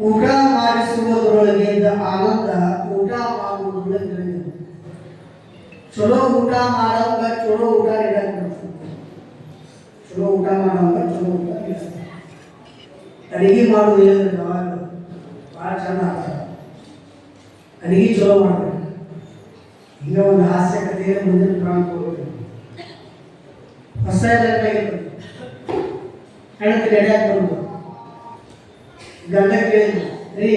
ಊಟ ಮಾಡಿಸುವುದರೊಳಗಿಂದ ಆನಂದ ಊಟ ಮಾಡುವುದರೊಳಗೆ ಚಲೋ ಊಟ ಮಾಡೋಂಗ ಚಲೋ ಊಟ ನೀಡಕ್ಕೆ ಚಲೋ ಊಟ ಮಾಡೋಂಗ ಚಲೋ ಊಟ ನೀಡಕ್ಕೆ ಅಡಿಗೆ ಮಾಡೋದು ಹೇಳಿದ್ರೆ ಯಾವಾಗ ಭಾಳ ಚಂದ ಆಗ್ತದೆ. ಅಡಿಗೆ ಚಲೋ ಮಾಡ್ಬೇಕು. ಈಗ ಒಂದು ಹಾಸ್ಯಕತೆ ಮುಂದಿನ ಪ್ರಾಣ ಕೊಡ್ಬೇಕು. ಹೊಸ ಹೆಣ್ಣು ರೆಡಿಯಾಗಿ ಬಂದು ಗಂಡ ಕೇಳಿದ್ರು, ರೀ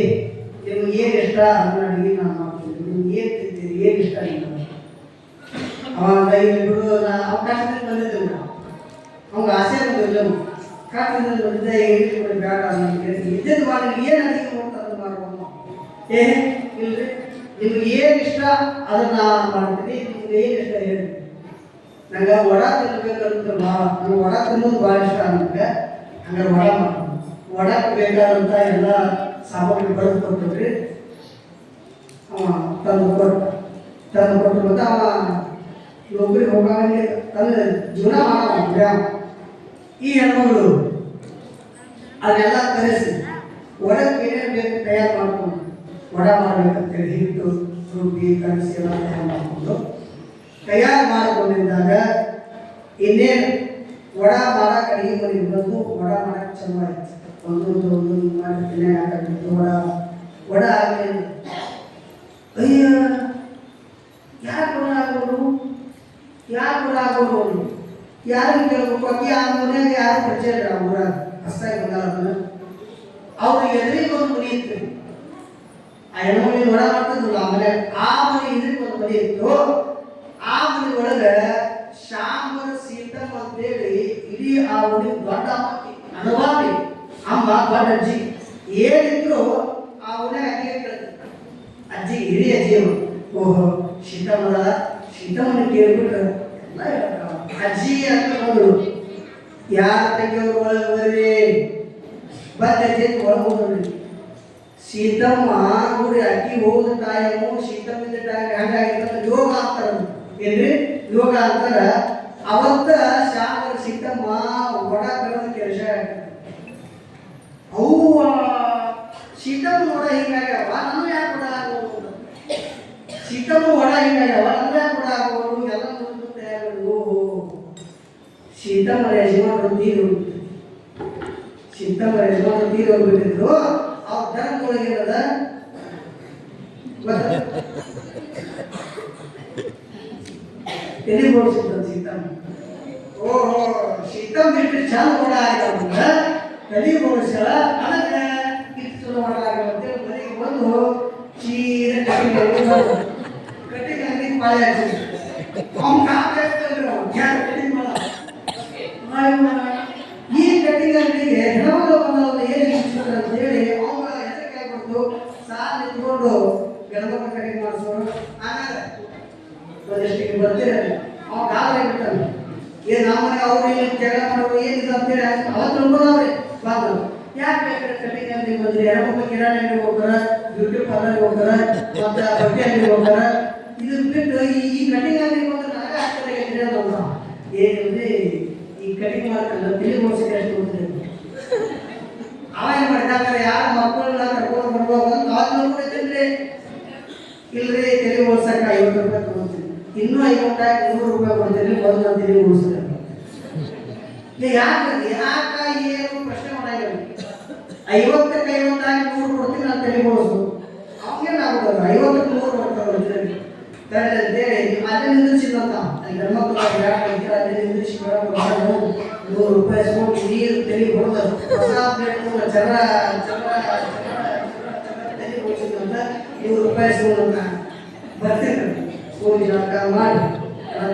ನಿಮ್ಗೆ ಏನು ಇಷ್ಟ ಅದನ್ನ ಅಡಿಗೆ ನಾನು ಮಾಡ್ತೀನಿ, ನಿಮ್ಗೆ ಏನು ತಿಂತೀರಿ, ಏನು ಇಷ್ಟ ನಿಮ್ಗೆ? ಅವಾಗ ಇಲ್ಲಿ ಬಿಡು ಅವಕಾಶದಲ್ಲಿ ಬಂದಿದ್ದಿಲ್ಲ, ಅವ್ಗೆ ಆಸೆ ಬಂದಿಲ್ಲ, ಕಾಟದಲ್ಲಿ ಬಂದಿದ್ದೆ ಹೇಳಿ ಬೇಡ ನನಗೆ ಇದ್ದಿದ್ದು ಮಾಡಿ ಏನು ಅಡಿಗೆ ಮಾಡ್ತಾರೆ ಮಾಡ್ಬೋದು. ಇಲ್ರಿ ನಿಮ್ಗೆ ಏನು ಇಷ್ಟ ಅದನ್ನ ಮಾಡ್ತೀನಿ, ನಿಮ್ಗೆ ಏನು ಇಷ್ಟ ಹೇಳಿ. ನಂಗೆ ವಡ ತಿನ್ಬೇಕಂತ ನಂಗೆ ವಡ ತಿನ್ನೋದು ಭಾಳ ಇಷ್ಟ ನನಗೆ. ಹಂಗಾರೆ ವಡ ಮಾಡ್ತೀನಿ. ವಡಕ್ಕೆ ಬೇಕಾದಂಥ ಎಲ್ಲ ಸಾಮಗ್ರಿ ಬರೆದು ಕೊಟ್ಟಿದ್ರಿ. ಅವ ತಂದು ಕೊಟ್ಟು ಮತ್ತು ಅವ ನೌಕರಿಗೆ ಹೋಗಾಗೆ ತಂದು ಜೀವನ ಮಾಡೋ ಈ ಹೆಣ್ಮಗಳು ಅದನ್ನೆಲ್ಲ ತರಿಸಿ ವಡಕ್ಕೆ ಏನೇನು ಬೇಕು ತಯಾರು ಮಾಡ್ಕೊಂಡು ವಡ ಮಾಡಬೇಕಂತೇಳಿ ಹಿಟ್ಟು ರುಬ್ಬಿ ಕಲಸಿ ಎಲ್ಲ ತಯಾರು ಮಾಡಿಕೊಂಡು ತಯಾರು ಮಾಡಿಕೊಂಡಿದ್ದಾಗ ಇನ್ನೇನು ವಡ ಮಾಡಕ್ಕೆ ಅಡಿಗೆ ಮನೆಗೆ ಬಂದು ವಡ ಮಾಡಕ್ಕೆ ಚೆನ್ನಾಗಿತ್ತು. ಒಂದೊಂದು ಮಾಡಿ ತಿನ್ನಾಗ ಹಾಕಿತ್ತು ವಡ ಆಗಲಿ. ಅಯ್ಯ ಯಾಕೆ ವಡ ಆಗೋದು, ಯಾಕೆ ವಡ ಆಗೋದು ಯಾರಿಗೆ ಕೇಳ್ಬೇಕು? ಅಕ್ಕಿ ಆ ಮನೆಯಾಗ ಯಾರು ಪರಿಚಯ ಇಲ್ಲ, ಊರಾಗ ಹೊಸ್ತಾಗಿ ಬಂದಾರ. ಅವ್ರು ಎದುರಿಗೆ ಒಂದು ಮನೆ ಇತ್ತು, ಆ ಹೆಣ್ಮನೆ ವಡ ಮಾಡ್ತಿದ್ರಲ್ಲ ಆ ಮನೆ, ಆ ಮನೆ ಎದುರಿಗೆ ಒಂದು ಮನೆ ಇತ್ತು. ಆ ಮನೆ ಒಳಗೆ ಶಾಂಬರ ಸೀತಮ್ಮ ಅಂತೇಳಿ ಇಡೀ ಆ ಊರಿಗೆ ದೊಡ್ಡ ಅನುಭವಿ ಅಮ್ಮ ದೊಡ್ಡ ಅಜ್ಜಿ ಏನಿದ್ರು ಆ ಊರೇ ಅಜ್ಜಿಗೆ ಕೇಳ್ತಾರೆ. ಅಜ್ಜಿ ಹಿರಿಯ ಅಜ್ಜಿ ಅವರು, ಓಹೋ ಸೀತಮ್ಮನ ಕೇಳ್ಬಿಟ್ರೆ ಎಲ್ಲ ಅಜ್ಜಿ ಅಂತ ಬಂದರು. ಯಾರ ತೆಗಿಯೋರು ಒಳಗೆ ಬರ್ರಿ ಅಜ್ಜಿ ಒಳಗೆ ಹೋದ್ರಿ. ಸೀತಮ್ಮ ಊರಿ ಅಕ್ಕಿ ಹೋದ ಟೈಮು ಸೀತಮ್ಮಿದ ಟೈಮ್ ಹೆಂಗಾಗಿರ್ತದೆ ಯೋಗ ಅಂತಾರ. ಏನ್ರಿ ಯೋಗ ಅಂತಾರ. ಅವತ್ತ ಶಾಂಬರ ಸೀತಮ್ಮ ವಡ ಕರೆದ ಕೆಲಸ ಅವು ಸೀತಮ್ಮ ವಡ ಹಿಂಗಾಗ್ಯಾವ, ನಾನು ಯಾಕೆ ವಡ ಆಗೋದು? ಸೀತಮ್ಮ ವಡ ಹಿಂಗಾಗ್ಯಾವ, ನಾನು ಯಾಕೆ ವಡ ಆಗೋದು? ಎಲ್ಲ ನೋಡಿದ್ರು ತಯಾರು. ಓಹೋ ಸೀತಮ್ಮರ ಯಜಮಾನರು ತೀರೋಗ್ಬಿಟ್ಟು ತೀರೋಗ್ಬಿಟ್ಟಿದ್ರು. ಅವ್ರ ಧರ್ಮದೊಳಗಿರದ ತಲೆ ಬೋಡಿಸಿದ್ರು ಸೀತಮ್ಮ. ಓಹೋ ಸೀತಮ್ಮ ಇಟ್ಟು ಚಂದ ವಡ ಆಗ್ಯಾವ, ತಲೆ ಬೋಡಿಸ್ಯಾಳ, ಅದಕ್ಕೆ ಇಷ್ಟು ಚಲೋ ವಡ ಆಗ್ಯಾವ ಅಂತೇಳಿ ಮನೆಗೆ ಬಂದು ಸೀರೆ ಕಟ್ಟಿಗೆ ಅಂಗಡಿ ಪಾಳೆ ಹಾಕಿದ್ರು. ಈ ಕಟ್ಟಿಗೆ ಅಂಗಡಿಗೆ ಹೆಣಮಗಳು ಬಂದವಲ್ಲ ಏನು ಅಂತ ಹೇಳಿ ಅವಾಗ ಹೆಸರಿಗೆ ಕೊಟ್ಟು ಸಾಲ ನಿಂತ್ಕೊಂಡು ಗಣಪತಿ ಕಟ್ಟಿಗೆ ಮಾಡಿಸೋರು. ಆಮೇಲೆ ಒಂದಿಷ್ಟಿಗೆ ಬರ್ತೀರ ಅವ ಕಾಲ ಬಿಡ್ತಾನೆ, ಏನು ನಮ್ಮನೆ ಅವ್ರು ಏನು ಜಗಳ ಮಾಡೋರು ಏನಿಲ್ಲ ಅಂತೇಳಿ ಅವತ್ತು ನೋಡ್ಬೋದವ್ರಿ ಬಂದರು. ಯಾಕೆ ಬೇಕಾದ್ರೆ ಕಟ್ಟಿಗೆ ಅಂಗಡಿಗೆ ಬಂದ್ರಿ? ಹೆಣ್ಮಕ್ಳು ಕಿರಾಣಿ ಅಂಗಡಿಗೆ ಹೋಗ್ತಾರ, ಬ್ಯೂಟಿ ಪಾರ್ಲರ್ಗೆ ಹೋಗ್ತಾರ, ಮತ್ತು ಬಟ್ಟೆ ಅಂಗಡಿಗೆ ಹೋಗ್ತಾರ. ಇದನ್ನ ಬಿಟ್ಟು ಈ ಕಟ್ಟಿಗೆ ಅಂಗಡಿಗೆ ಬಂದ್ರೆ ನನಗೆ ಆಗ್ತಾರೆ ಅಂತ ಏನಂದ್ರೆ ಈ ಕಟ್ಟಿಗೆ ಮಾಡ್ತಾರಲ್ಲ ತಿಳಿ ಮೋಸಿಗೆ ಅಷ್ಟು ಹೋಗ್ತಾರೆ. ಅವ ಏನು ಮಾಡಿದಾರೆ, ಯಾರು ಮಕ್ಕಳನ್ನ ಕರ್ಕೊಂಡು ಬರ್ಬೋದು ಅಂತ ಅವ್ರು ನೋಡ್ಕೊಳ್ತಿದ್ರಿ. ಇಲ್ರಿ ತೆಲಿ ಓಡ್ಸಕ್ಕೆ 50 ರೂಪಾಯಿ ತಗೋತೀನಿ, ಇನ್ನೂ 50 100 ರೂಪಾಯಿ ಕೊಡ್ತೀನಿ, ಬಂದು ನಾನು ತೆಲಿ ಓಡಿಸ್ತಾರೆ. ಯಾಕೆ ಏನು ಪ್ರಶ್ನೆ ಮಾಡಂಗಿಲ್ಲ. 50ಕ್ಕೆ 50 100 ಕೊಡ್ತೀನಿ, ನಾನು ತೆಲಿ ಓಡಿಸು. ಅವಾಗೇನಾಗೋದು 50ಕ್ಕೆ 100 ಕೊಡ್ತಾರೆ ಅಂತೇಳಿ ಅದೇ ನಿಂದಿಸಿದಂತ ಗಂಡ್ಮಕ್ಳು ಅದೇ ನಿಂದಿಸಿ 100 ರೂಪಾಯಿ ಸ್ಕೂಲ್ ನೀರು ತೆಲಿ ಹೊಡೆದು ಹೊಸ ಪ್ಲೇಟ್ ಚರ ತೆಲಿ ಹೊಡಿಸಿದಂತ 100 ರೂಪಾಯಿ ಸ್ಕೂಲ್ ಅಂತ ಬರ್ತಿದ್ರು. ಸ್ಕೂಲ್ ಜಾಗ ಮಾಡಿ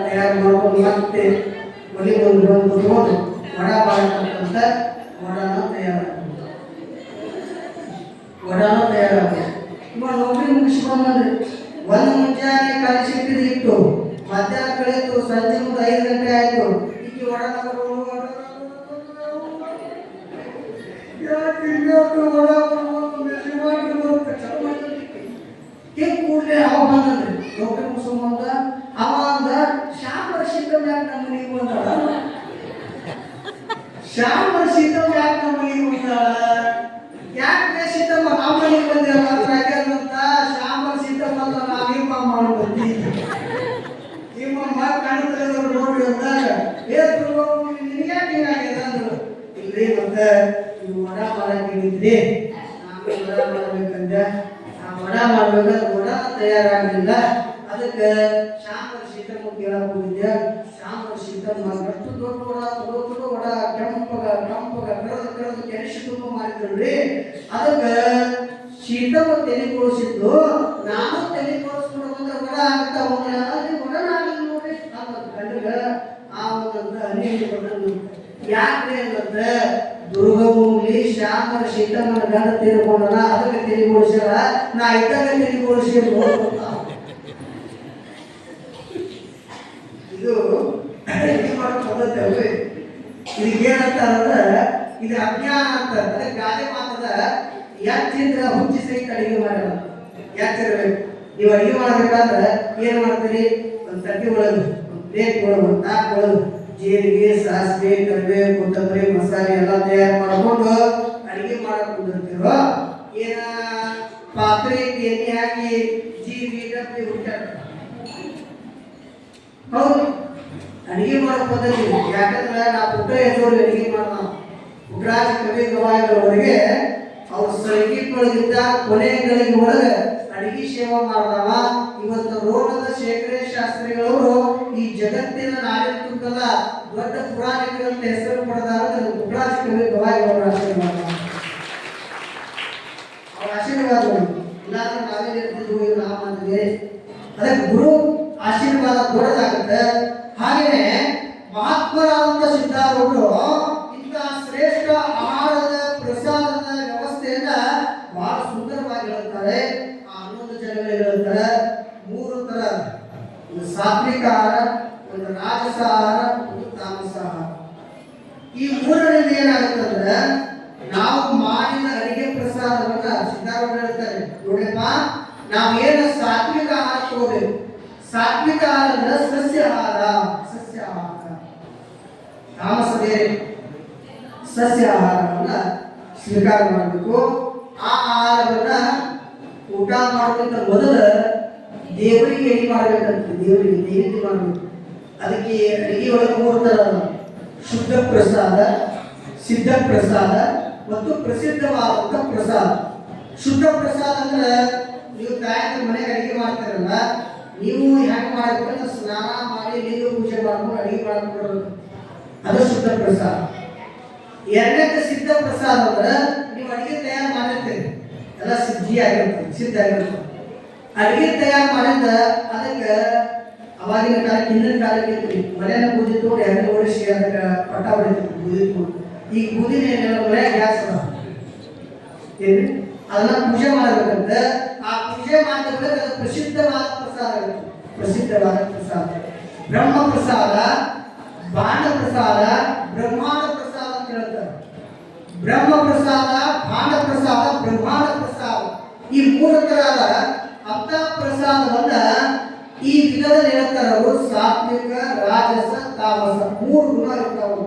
ತಯಾರು ಮಾಡ್ಕೊಂಡು ಮತ್ತೆ ಮನೆ ಮುಂದೆ ಬಂದು ಕುತ್ಕೊಂಡು ವಡ ಮಾಡತಕ್ಕಂಥ ವಡನ ತಯಾರಾಗ ಇವಾಗ ನೌಕರಿ ಮುಗಿಸ್ಕೊಂಡು ಬಂದ್ರಿ. ಒಂದು ಮುಂಜಾನೆ ಕಲಿಸಿಟ್ಟಿದ್ದು ಇಟ್ಟು ಮಧ್ಯಾಹ್ನ ಕಳೆದು ಸಂಜೆ ಮುಂದೆ 5 ಗಂಟೆ ಆಯ್ತು. ಈಗ ವಡ ಕೂಡಲೇ ಅವ ಬಂದ್ರಿ ನೌಕರಿ ಮುಗಿಸ್ಕೊಂಬಂದ. ಅವ ಅಂದ ಶಾಂಬರ ಸೀತಮ್ಮ ಯಾಕೆ ನಮ್ಮ ಮನೆಗೆ ಬಂದಾಳ, ಶಾಂಬರ ಸೀತಮ್ಮ ಯಾಕೆ ನಮ್ಮ ಮನೆಗೆ ಬಂದಾಳ, ಯಾಕೆ ಸೀತಮ್ಮ ವಡ ಮಾಡ್ಬೇಕಂದ್ರೆ ಆ ವಡ ಮಾಡ್ಬೇಕಾದ್ರೆ ವಡ ತಯಾರಾಗಲಿಲ್ಲ. ಅದಕ್ಕೆ ಶಾಂಬರ್ ಸೀತಮ್ಮ ಕೇಳಕ್ ಹೋಗಿದ್ದೆ. ಶಾಂಬರ್ ಸೀತಮ್ಮ ಅಷ್ಟು ದೊಡ್ಡ ವಡ ದೊಡ್ಡ ವಡ ಕೆಂಪಗ ಕರೆದು ಕೆರೆಸಿ ತುಂಬ ಮಾಡಿದ್ರಿ. ಅದಕ್ಕೆ ಸೀತಮ್ಮ ತಲೆ ಬೋಳಿಸಿದ್ದು, ನಾನು ತಲೆ ಬೋಳಿಸ್ಕೊಂಡು ಬಂದ್ರೆ ವಡ ಆಗ್ತಾ ಹೋದ್ರೆ ಅಲ್ಲಿ ವಡ ಆಗಲಿ ನೋಡ್ರಿ. ಗಂಡಗ ಆ ಒಂದು ಅನೇಕ ಯಾಕ್ರಿ ಅಂದ್ರೆ ದುರ್ಗಮೂಲಿ ಶಾಂಬರ ಸೀತಮ್ಮನ ಗಂಡ ತೀರ್ಕೊಂಡನ, ಅದಕ್ಕೆ ತಲೆ ಬೋಳಿಸ್ಯಾರ. ನಾ ಇದ್ದಾಗ ತಲೆ ಬೋಳಿಸಿ ಇದು ಅಡಿಗೆ ಮಾಡೋ ಪದ್ಧತಿ ಅಲ್ರಿ. ಇದಕ್ಕೆ ಏನಂತಾರಂದ್ರೆ ಇದು ಅಜ್ಞಾನ ಅಂತ. ಅದಕ್ಕೆ ಗಾದೆ ಮಾತದ ಯಾಚಿಂದ್ರ ಹುಚ್ಚಿ ಸಹಿತ ಅಡಿಗೆ ಮಾಡ್ಯಾರ. ಯಾಚಿರ್ಬೇಕು. ನೀವು ಅಡಿಗೆ ಮಾಡ್ಬೇಕಾದ್ರೆ ಏನ್ ಮಾಡ್ತೀರಿ? ಒಂದು ತಟ್ಟೆ ಒಳಗೆ, ಒಂದು ಪ್ಲೇಟ್ ಒಳಗೆ, ಒಂದು ತಾಕ್ ಒಳಗೆ ಜೀರಿಗೆ, ಸಾಸಿವೆ, ಕರಿಬೇವು, ಕೊತ್ತಂಬರಿ, ಮಸಾಲೆ ಎಲ್ಲ ತಯಾರು ಮಾಡ್ಕೊಂಡು ಅಡಿಗೆ ಮಾಡಕ್ ಕುಂದಿರ್ತೀರೋ, ಏನ ಪಾತ್ರೆ ಎಣ್ಣೆ ಹಾಕಿ ಜೀರಿಗೆ ಡಬ್ಬಿ ಹುಟ್ಟಾರ. ಹೌದು, ಅಡಿಗೆ ಮಾಡೋ ಪದ್ಧತಿ. ಯಾಕಂದ್ರೆ ನಾವು ಪುಟ್ಟ ಹೆಸರು ಅಡಿಗೆ ಮಾಡೋಣ. ಪುಟ್ಟರಾಜ ಕವಿ ಗವಾಯಿಗಳವರೆಗೆ ಅವ್ರ ಸಂಗೀತೊಳಗಿದ್ದ ಕೊನೆಯ ಗಳಿಗೆ ಒಳಗೆ ಅಡಿಗೆ ಸೇವಾ ಮಾಡಿದವ. ಇವತ್ತು ರೋಣದ ಶೇಖರೆ ಶಾಸ್ತ್ರಿಗಳವರು ಈ ಜಗತ್ತಿನ ನಾಡಿನ ದೊಡ್ಡ ಪುರಾಣಿಕರಂತ ಹೆಸರು ಪಡೆದಾರ ಪುಟ್ಟರಾಜ ಕವಿ ಗವಾಯಿಗಳವರ ಆಶೀರ್ವಾದ. ಅವ್ರ ಆಶೀರ್ವಾದ ಇಲ್ಲಾಂದ್ರೆ ನಾವೇ ಇರ್ತಿದ್ವು, ನಾವು ಮಾಡಿದ್ವಿ. ಅದಕ್ಕೆ ಗುರು ಆಶೀರ್ವಾದ ದೊಡ್ಡದಾಗುತ್ತೆ. ಹಾಗೆಯೇ ಮಹಾತ್ಮರಾದಂಥ ಸಿದ್ಧಾರೂಢರು ಇಂತಹ ಶ್ರೇಷ್ಠ ಆಹಾರದ ಪ್ರಸಾದದ ವ್ಯವಸ್ಥೆಯನ್ನ ಬಹಳ ಸುಂದರವಾಗಿ ಹೇಳ್ತಾರೆ. ಆ 11 ಜನಗಳು ಹೇಳ್ತಾರೆ. 3 ತರ: ಒಂದು ಸಾತ್ವಿಕ ಆಹಾರ, ಒಂದು ರಾಜಸ ಆಹಾರ, ಒಂದು ತಾಮಸ ಆಹಾರ. ಈ 3ರಿಂದ ಏನಾಗುತ್ತಂದ್ರೆ ನಾವು ಮಾಡಿದ ಅಡಿಗೆ ಪ್ರಸಾದವನ್ನ ಸಿದ್ಧಾರೂಢರು ಹೇಳ್ತಾರೆ, ನೋಡಪ್ಪ ನಾವು ಏನು ಸಾತ್ವಿಕ ಆಹಾರ ತಗೋಬೇಕು. ಸಾತ್ವಿಕ ಆಹಾರ ಸಸ್ಯಾಹಾರ, ತಾಮಸ ಬೇರೆ. ಸಸ್ಯಾಹಾರವನ್ನ ಸ್ವೀಕಾರ ಮಾಡಬೇಕು. ಆ ಆಹಾರವನ್ನ ಊಟ ಮಾಡೋದಕ್ಕಿಂತ ಮೊದಲು ದೇವರಿಗೆ ಎಡಿ ಮಾಡ್ಬೇಕಂತ. ದೇವರಿಗೆ ನೈವೇದ್ಯ ಮಾಡಬೇಕು. ಅದಕ್ಕೆ ಅಡಿಗೆ ಒಳಗೆ 3 ತರ: ಶುದ್ಧ ಪ್ರಸಾದ, ಸಿದ್ಧ ಪ್ರಸಾದ ಮತ್ತು ಪ್ರಸಿದ್ಧವಾದಂಥ ಪ್ರಸಾದ. ಶುದ್ಧ ಪ್ರಸಾದ ಅಂದ್ರೆ ನೀವು ತಾಯಿ ಮನೆಗೆ ಅಡಿಗೆ ಮಾಡ್ತಾರಲ್ಲ, ನೀವು ಹೆಂಗೆ ಮಾಡಬೇಕಂದ್ರೆ ಸ್ನಾನ ಮಾಡಿ ನೀರು ಪೂಜೆ ಮಾಡ್ಕೊಂಡು ಅಡಿಗೆ ಮಾಡ್ಕೊಂಡು, ಅದು ಶುದ್ಧ ಪ್ರಸಾದ. ಎರಡನೇದು ಸಿದ್ಧ ಪ್ರಸಾದ ಅಂದ್ರೆ ನೀವು ಅಡಿಗೆ ತಯಾರು ಮಾಡಿರ್ತೀರಿ, ಎಲ್ಲ ಸಿದ್ಧಿ ಆಗಿರ್ತದೆ, ಸಿದ್ಧ ಆಗಿರ್ತದೆ. ಅಡಿಗೆ ತಯಾರು ಮಾಡಿದ ಅದಕ್ಕೆ ಅವಾಗಿನ ಕಾಲಕ್ಕೆ, ಹಿಂದಿನ ಕಾಲಕ್ಕೆ ಮನೆಯನ್ನ ಪೂಜೆ ತಗೊಂಡು ಎಣ್ಣೆ ಓಡಿಸಿ ಅದಕ್ಕೆ ಪಟ್ಟ ಹೊಡಿತೀವಿ ಬೂದಿ ತಗೊಂಡು. ಈ ಬೂದಿನ ಮನೆ ಗ್ಯಾಸ್ ಏನು ಅದನ್ನ ಪೂಜೆ ಮಾಡಬೇಕಂತ. ಆ ಪೂಜೆ ಮಾಡಿದ ಬಳಿಕ ಅದು ಪ್ರಸಿದ್ಧವಾದ ಪ್ರಸಾದ ಆಗುತ್ತೆ. ಪ್ರಸಿದ್ಧವಾದ ಪ್ರಸಾದ ಬ್ರಹ್ಮ ಪ್ರಸಾದ, ಬಾಣ ಪ್ರಸಾದ, ಬ್ರಹ್ಮಾಂಡ ಪ್ರಸಾದ ಅಂತ ಹೇಳ್ತಾರೆ. ಬ್ರಹ್ಮ ಪ್ರಸಾದ, ಬಾಣ ಪ್ರಸಾದ, ಬ್ರಹ್ಮಾಂಡ ಪ್ರಸಾದ, ಈ 3 ತರಹದ ಹತ್ತ ಪ್ರಸಾದವನ್ನ ಈ ವಿಧದಲ್ಲಿ ಹೇಳ್ತಾರೆ ಅವರು. ಸಾತ್ವಿಕ, ರಾಜಸ, ತಾಮಸ 3 ಗುಣ ಇರ್ತಾವ.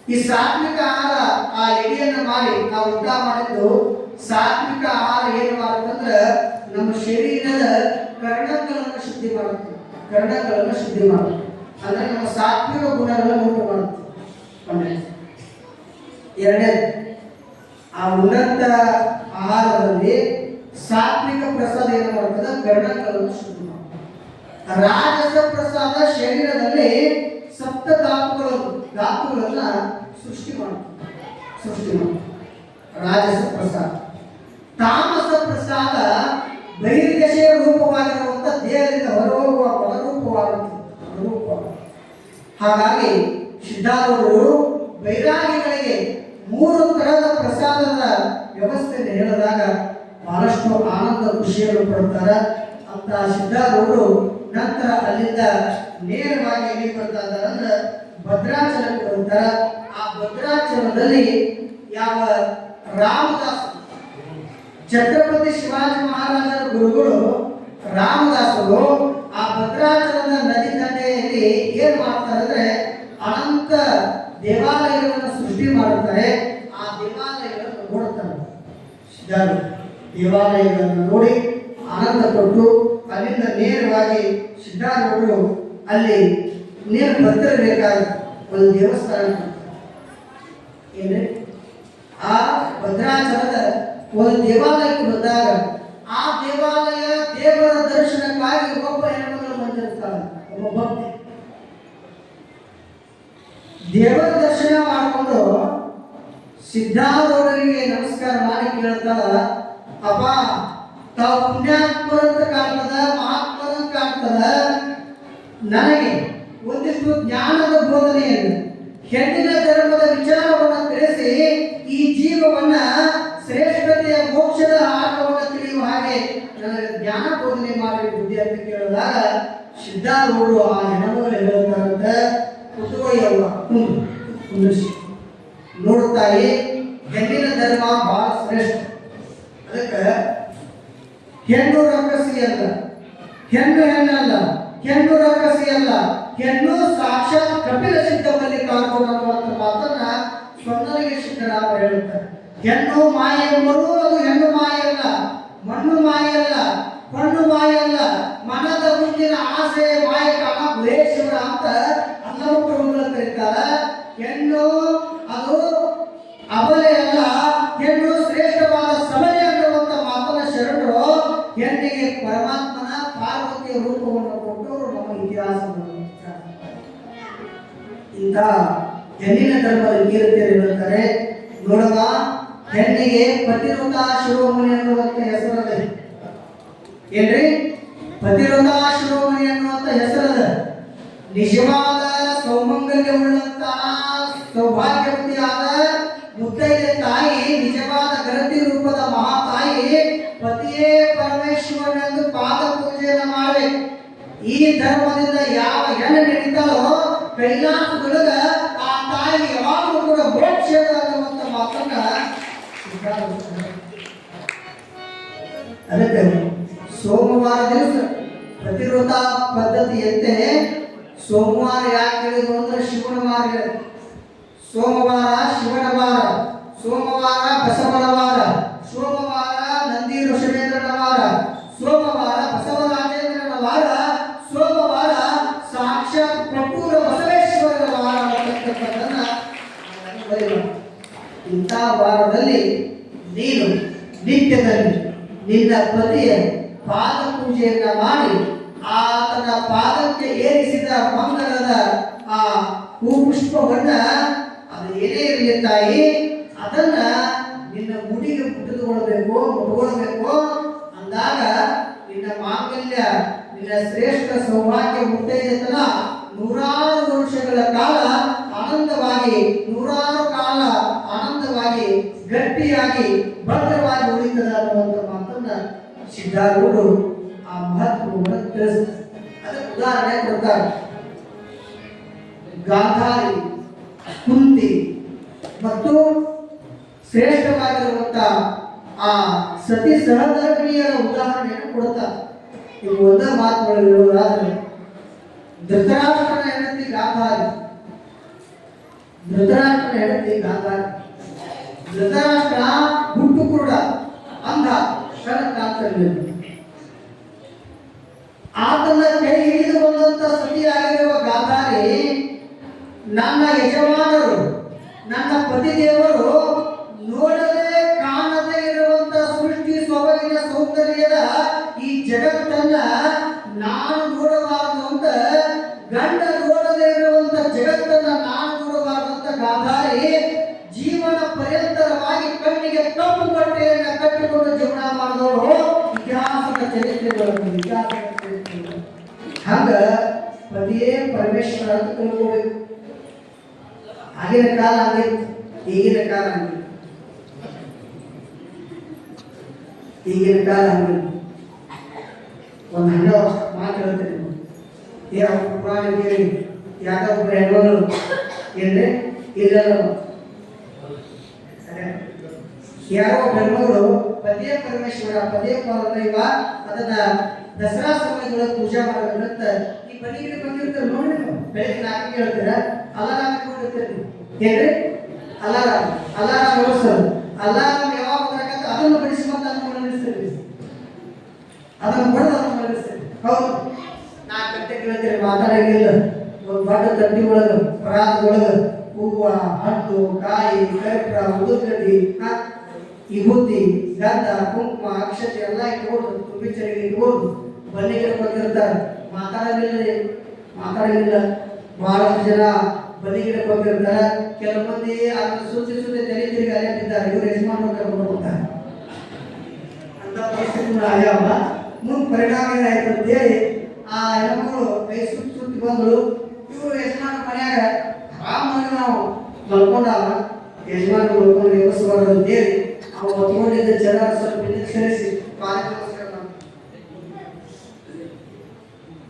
ಈ ಸಾತ್ವಿಕ ಆಹಾರ, ಆ ಎಡೆಯನ್ನು ಮಾಡಿ ನಾವು ಊಟ ಮಾಡಿದ್ದು ಸಾತ್ವಿಕ ಆಹಾರ ಏನು ಮಾಡುತ್ತಂದ್ರೆ ನಮ್ಮ ಶರೀರದ ಕರ್ಣಗಳನ್ನು ಶುದ್ಧಿ ಮಾಡುತ್ತೆ. ಕರ್ಣಗಳನ್ನು ಶುದ್ಧಿ ಮಾಡುತ್ತೆ ಅಂದ್ರೆ ನಮ್ಮ ಸಾತ್ವಿಕ ಗುಣಗಳನ್ನು ಉಂಟು ಮಾಡುತ್ತೆ. ಎರಡನೇದು, ಆ ಉನ್ನತ ಆಹಾರದಲ್ಲಿ ಸಾತ್ವಿಕ ಪ್ರಸಾದ ಏನು ಮಾಡುತ್ತದೆ? ಕರ್ಣಗಳನ್ನು ಶುದ್ಧಿ ಮಾಡುತ್ತೆ. ರಾಜಸ ಪ್ರಸಾದ ಶರೀರದಲ್ಲಿ ಸಪ್ತ ಧಾತುಗಳನ್ನ ಸೃಷ್ಟಿ ಮಾಡುತ್ತೆ. ರಾಜಸ ಪ್ರಸಾದ. ತಾಮಸ ಪ್ರಸಾದ ಬಹಿರ್ದಶೆಯ ರೂಪವಾಗಿರುವಂತ ದೇಹದಿಂದ ಹೊರಹೋಗುವ ಹೊರರೂಪವಾಗುತ್ತದೆ. ಹಾಗಾಗಿ ಸಿದ್ಧಾರೂಢರು ಬೈರಾಗಿಗಳಿಗೆ 3 ತರಹದ ಪ್ರಸಾದದ ವ್ಯವಸ್ಥೆಯನ್ನು ಹೇಳಿದಾಗ ಬಹಳಷ್ಟು ಆನಂದ ಖುಷಿಯನ್ನು ಪಡುತ್ತಾರೆ. ಅಂತ ಸಿದ್ಧಾರೂಢರು ನಂತರ ಅಲ್ಲಿಂದ ನೇರವಾಗಿ ಎಲ್ಲಿ ಬರ್ತಾ ಇದ್ದಾರೆ ಅಂದ್ರೆ ಭದ್ರಾಚಲಕ್ಕೆ ಬರ್ತಾರೆ. ಆ ಭದ್ರಾಚಲದಲ್ಲಿ ಯಾವ ರಾಮದಾಸ್, ಛತ್ರಪತಿ ಶಿವಾಜಿ ಮಹಾರಾಜರ ಗುರುಗಳು ರಾಮದಾಸರು ಆ ಭದ್ರಾಚಲದ ನದಿ ದಂಡೆಯಲ್ಲಿ ಏನ್ ಮಾಡ್ತಾರೆ ಅಂದ್ರೆ ಅನಂತ ದೇವಾಲಯಗಳನ್ನು ಸೃಷ್ಟಿ ಮಾಡುತ್ತಾರೆ. ಆ ದೇವಾಲಯಗಳನ್ನು ನೋಡ್ತಾರೆ. ದೇವಾಲಯಗಳನ್ನು ನೋಡಿ ಆನಂದ ಕೊಟ್ಟು ಅಲ್ಲಿಂದ ನೇರವಾಗಿ ಸಿದ್ಧಾರೂಢರು ಅಲ್ಲಿ ನೇರ ಬರ್ತಿರಬೇಕಾದ ಒಂದು ದೇವಸ್ಥಾನ ಏನ್ರಿ ಆ ಭದ್ರಾಚಲದ ಒಂದು ದೇವಾಲಯಕ್ಕೆ ಬಂದಾಗ ಆ ದೇವಾಲಯ ದೇವರ ದರ್ಶನಕ್ಕಾಗಿ ಒಬ್ಬ ಹೆಣ್ಮಗಳು ಬಂದಿರ್ತಾಳೆ, ಒಬ್ಬ ಭಕ್ತಿ ದೇವರ ದರ್ಶನ ಮಾಡಿಕೊಂಡು ಸಿದ್ಧಾರೂಢರಿಗೆ ನಮಸ್ಕಾರ ಮಾಡಿ ಕೇಳ್ತಾಳ, ಅಪ್ಪ ತಾವು ಪುಣ್ಯಾತ್ಮರಂತ ಕಾಣ್ತದ, ಮಹಾತ್ಮರಂತ ಕಾಣ್ತದ, ನನಗೆ ಒಂದಿಷ್ಟು ಜ್ಞಾನದ ಬೋಧನೆಯನ್ನು ಹೆಣ್ಣಿನ ಧರ್ಮದ ವಿಚಾರವನ್ನು ತಿಳಿಸಿ ಈ ಜೀವವನ್ನ ಶ್ರೇಷ್ಠತೆಯ ಮೋಕ್ಷದ ಆಟವನ್ನು ತಿಳಿಯುವ ಹಾಗೆ ನನಗೆ ಜ್ಞಾನ ಬೋಧನೆ ಮಾಡಿ ಬುದ್ಧಿ ಅಂತ ಕೇಳಿದಾಗ ಸಿದ್ಧಾರೂಢರು ಆ ಹೆಣ್ಣುಗಳು ಹೇಳ್ತಾರಂತ, ಕುತೂಹಲವ ಕುಂದಿಸಿ ನೋಡುತ್ತಾಯಿ ಹೆಣ್ಣಿನ ಧರ್ಮ ಬಹಳ ಶ್ರೇಷ್ಠ. ಅದಕ್ಕೆ ಹೆಣ್ಣು ರಕ್ಕಸಿ ಅಲ್ಲ, ಹೆಣ್ಣು ಹೆಣ್ಣಲ್ಲ, ಹೆಣ್ಣು ರಕ್ಕಸಿ ಅಲ್ಲ, ಹೆಣ್ಣು ಸಾಕ್ಷಾತ್ ಕಪಿಲ ಸಿದ್ಧ ಮಲ್ಲಿಕಾರ್ಜುನ ಅನ್ನುವಂಥ ಮಾತನ್ನ ಸ್ವರ್ಣಲಿಂಗ ಸಿದ್ದರಾಮ ಹೇಳುತ್ತಾರೆ. ಹೆಣ್ಣು ಮಾಯ ಎಂಬರು ಅದು ಹೆಣ್ಣು ಮಾಯ ಅಲ್ಲ, ಮಣ್ಣು ಮಾಯ ಅಲ್ಲ, ಕಣ್ಣು ಮಾಯ ಅಲ್ಲ, ಮನದ ಮುಂದಿನ ಆಸೆ ಮಾಯ ಕಾಮ ಗುಹೇಶ್ವರ ಅಂತ ಅನ್ನಮಕ್ಕಳು ಕರೀತಾರ. ಹೆಣ್ಣು ಅದು ಅಬಲೆ ಅಲ್ಲ, ಹೆಣ್ಣು ಶ್ರೇಷ್ಠವಾದ ಸಬಲೆ ಅನ್ನುವಂಥ ಮಾತನ್ನ ಶರಣರು ಹೆಣ್ಣಿಗೆ ಪರಮಾತ್ಮನ ಪಾರ್ವತಿಯ ರೂಪವನ್ನು ಕೊಟ್ಟವರು ನಮ್ಮ ಇತಿಹಾಸವನ್ನು. ಇಂಥ ಹೆಣ್ಣಿನ ಧರ್ಮದ ಕೀರ್ತಿಯನ್ನು ಹೇಳ್ತಾರೆ. ನೋಡುವ ಹೆಣ್ಣಿಗೆ ಪತಿವ್ರತ ಶಿರೋಮಣಿ ಅನ್ನುವಂಥ ಹೆಸರದ, ಏನ್ರಿ ಪತಿವ್ರತ ಶಿರೋಮಣಿ ಅನ್ನುವಂಥ ಹೆಸರದ ನಿಜವಾದ ಸೌಮಂಗಲ್ಯ ಉಳ್ಳಂತಹ ಸೌಭಾಗ್ಯವತಿಯಾದ ಮುತ್ತೈದೆ ತಾಯಿ, ನಿಜವಾದ ಗರತಿ ರೂಪದ ಮಹಾತಾಯಿ ಪತಿಯೇ ಪರಮೇಶ್ವರನೆಂದು ಪಾದ ಪೂಜೆಯನ್ನು ಮಾಡಬೇಕು. ಈ ಧರ್ಮದಿಂದ ಯಾವ ಹೆಣ್ಣು ನಡೀತಾಳೋ ಕೈಲಾಸದೊಳಗ ಆ ತಾಯಿ ಯಾವಾಗಲೂ ಕೂಡ ಮೋಕ್ಷದ ಅನ್ನುವಂಥ ಮಾತನ್ನ ಅದಕ್ಕೆ ಸೋಮವಾರ ದಿವಸ ಪ್ರತಿವ್ರತ ಪದ್ಧತಿಯಂತೆ ಸೋಮವಾರ ಯಾಕೆ ಹೇಳಿದ್ರು ಅಂದ್ರೆ ಶಿವನ ವಾರ. ಸೋಮವಾರ ಶಿವನ ವಾರ, ಸೋಮವಾರ ಬಸವನ ವಾರ, ಸೋಮವಾರ ನಂದಿ ಋಷಭೇಂದ್ರನ ವಾರ, ಸೋಮವಾರ ಬಸವರಾಜೇಂದ್ರನ ವಾರ, ಸೋಮವಾರ ಸಾಕ್ಷಾತ್ ಪ್ರಪೂರ ಬಸವೇಶ್ವರನ ವಾರ ಅಂತಕ್ಕಂಥದ್ದನ್ನ ಇಂಥ ವಾರದಲ್ಲಿ ನೀನು ನಿತ್ಯದಲ್ಲಿ ನಿನ್ನ ಪತಿಯ ಪಾದ ಪೂಜೆಯನ್ನ ಮಾಡಿ ಆತನ ಪಾದಕ್ಕೆ ಏರಿಸಿದ ಮಂಗಲದ ಆ ಹೂಪುಷ್ಪವನ್ನ ಅದು ಏನೇ ಇರಲಿ ತಾಯಿ, ಅದನ್ನ ನಿನ್ನ ಮುಡಿಗೆ ಮುಟ್ಟುಕೊಳ್ಬೇಕು ಅಂದಾಗ ನಿನ್ನ ಮಾಂಗಲ್ಯ, ನಿನ್ನ ಶ್ರೇಷ್ಠ ಸೌಭಾಗ್ಯ ಮುತ್ತೈದೆತನ ನೂರಾರು ವರ್ಷಗಳ ಕಾಲ ಆನಂದವಾಗಿ, ನೂರಾರು ಕಾಲ ಆನಂದವಾಗಿ ಗಟ್ಟಿಯಾಗಿ ಭದ್ರವಾಗಿ ಉಳಿತದ ಅನ್ನುವಂಥ ಮಾತನ್ನ ಸಿದ್ಧಾರೂಢರು ಆ ಮಹತ್ವವನ್ನು ತಿಳಿಸ್ತಾರೆ. ಅದಕ್ಕೆ ಉದಾಹರಣೆ ಕೊಡ್ತಾರೆ. ಗಾಂಧಾರಿ, ಕುಂತಿ ಮತ್ತು ಶ್ರೇಷ್ಠವಾಗಿರುವಂತ ಆ ಸತಿ ಸಹಧರ್ಮಿಯರ ಉದಾಹರಣೆಯನ್ನು ಕೊಡ್ತಾರೆ. ಇವು ಒಂದ ಮಾತುಗಳು ಹೇಳುವುದಾದ್ರೆ ಧೃತರಾಷ್ಟ್ರನ ಹೆಂಡತಿ ಗಾಂಧಾರಿ, ಧೃತರಾಷ್ಟ್ರನ ಹೆಂಡತಿ ಗಾಂಧಾರಿ. ಧೃತರಾಷ್ಟ್ರ ಹುಟ್ಟು ಕೂಡ ಅಂಧ, ಕಣ್ಣ ಕಾಣ್ತಿರಲಿಲ್ಲ. ಆತನ ಕೈ ಹಿಡಿದು ಬಂದಂತ ಸತಿಯಾಗಿರುವ ಗಾಂಧಾರಿ, ನನ್ನ ಯಜಮಾನರು, ನನ್ನ ಪತಿದೇವರು ನೋಡದೆ ಕಾಣದೆ ಇರುವಂತ ಸೃಷ್ಟಿ ಸೊಬಗಿನ ಸೌಂದರ್ಯದ ಈ ಜಗತ್ತನ್ನ ನಾನು ನೋಡಬಾರದು ಅಂತ, ಗಂಡ ನೋಡದೆ ಇರುವಂತ ಜಗತ್ತನ್ನ ನಾನು ನೋಡಬಾರದು ಅಂತ ಗಾಂಧಾರಿ ಜೀವನ ಪರ್ಯಂತರವಾಗಿ ಕಣ್ಣಿಗೆ ಕಪ್ಪು ಬಟ್ಟೆಯನ್ನ ಕಟ್ಟಿಕೊಂಡು ಜೀವನ ಮಾಡಿದವರು ಇತಿಹಾಸದ ಚರಿತ್ರೆಗಳನ್ನು ಹಂಗ ಪತಿಯೇ ಪರಮೇಶ್ವರ ಅಂತ ತಿಳ್ಕೋಬೇಕು. ಆಗಿನ ಕಾಲ ಆಗಿತ್ತು, ಈಗಿನ ಕಾಲ ಆಗಿತ್ತು. ಈಗಿನ ಕಾಲ ಆಗಿಲ್ಲ. ಒಂದು ಹಂಗ ಮಾತು ಹೇಳ್ತೇನೆ, ಯಾವ ಪುರಾಣ ಕೇಳಿ ಯಾಕೊಬ್ಬರು ಹೆಣ್ಣು ಏನ್ರಿ ಇಲ್ಲ, ಯಾರೋ ಹೆಣ್ಮಗಳು ಪತಿಯ ಪರಮೇಶ್ವರ, ಪತಿಯ ಪರದೈವ, ಅದನ್ನ ದಸರಾ ಸಮಯದೊಳಗೆ ಪೂಜಾ ಮಾಡೋದಂತ ಈ ಮನೆಗೆ ಬಂದಿರ್ತಾರೆ ನೋಡಿ. ಬೆಳಗ್ಗೆ 4ಕ್ಕೆ ಹೇಳ್ತೀರ, ಅಲಾರಾಮ್ ಇಟ್ಕೊಂಡಿರ್ತೀರಿ, ಏನ್ರಿ ಅಲಾರಾಮ್ ವ್ಯವಸ್ಥೆ. ಅಲಾರಾಮ್ ಯಾವಾಗ ಬರಕತ್ತ ಅದನ್ನು ಬಡಿಸ್ಕೊಂತ ಮಲಗಿಸ್ತೀರಿ, ಅದನ್ನು ಬಡ್ದು ಅದನ್ನು ಮಲಗಿಸ್ತೀರಿ. ಹೌದು, 4 ಗಂಟೆಗೆ ಹೇಳ್ತೀರಿ, ಮಾತಾಡಂಗಿಲ್ಲ. ಒಂದು ದೊಡ್ಡ ತಟ್ಟಿ ಒಳಗೆ ಪರಾದ ಒಳಗೆ ಹೂ ಹೂವು, ಹಣ್ಣು, ಕಾಯಿ, ಕರ್ಪೂರ, ಉದುಗಡ್ಡಿ, ವಿಭೂತಿ, ಗಂಧ, ಕುಂಕುಮ, ಅಕ್ಷತೆ ಎಲ್ಲ ಇಟ್ಕೊಂಡು ತುಂಬಿಚರಿಗೆ ಇಟ್ಕೊಂಡು ಬನ್ನಿಗೆ ಬಂದಿರ್ತಾರೆ. ಮಾತಾಡಂಗಿಲ್ಲ. ಬಹಳಷ್ಟು ಜನ ಬನ್ನಿಗಿಡ ಬಂದಿರ್ತಾರೆ. ಕೆಲವು ಮಂದಿ ಅದನ್ನು ಸುತ್ತಿ ತಲೆ ತಿರುಗಿ ಅಲ್ಲೇ ಬಿದ್ದಾರೆ. ಇವರು ಯಜಮಾನ ಕರ್ಕೊಂಡು ಹೋಗ್ತಾರೆ. ಅಂತ ಪರಿಸ್ಥಿತಿ ಆಗ್ಯಾವ. ಮುಂದೆ ಪರಿಣಾಮ ಏನಾಯ್ತು ಅಂತೇಳಿ ಆ ಹೆಣ್ಮಗಳು ಕೈ ಸುತ್ತಿ ಬಂದು ಇವರು ಯಜಮಾನ ಮನ್ಯಾಗ ಆರಾಮಾಗಿ ನಾವು ಮಲ್ಕೊಂಡಾಗ ಯಜಮಾನ ಮಲ್ಕೊಂಡು ವ್ಯವಸ್ಥೆ ಅಂತೇಳಿ ಅವು ಹೊತ್ಕೊಂಡಿದ್ದ ಜನ ಸ್ವಲ್ಪ ನಿಲ್ಲಿಸಿ ಪಾದ ನಮಸ್ಕಾರ ಮಾಡಿ.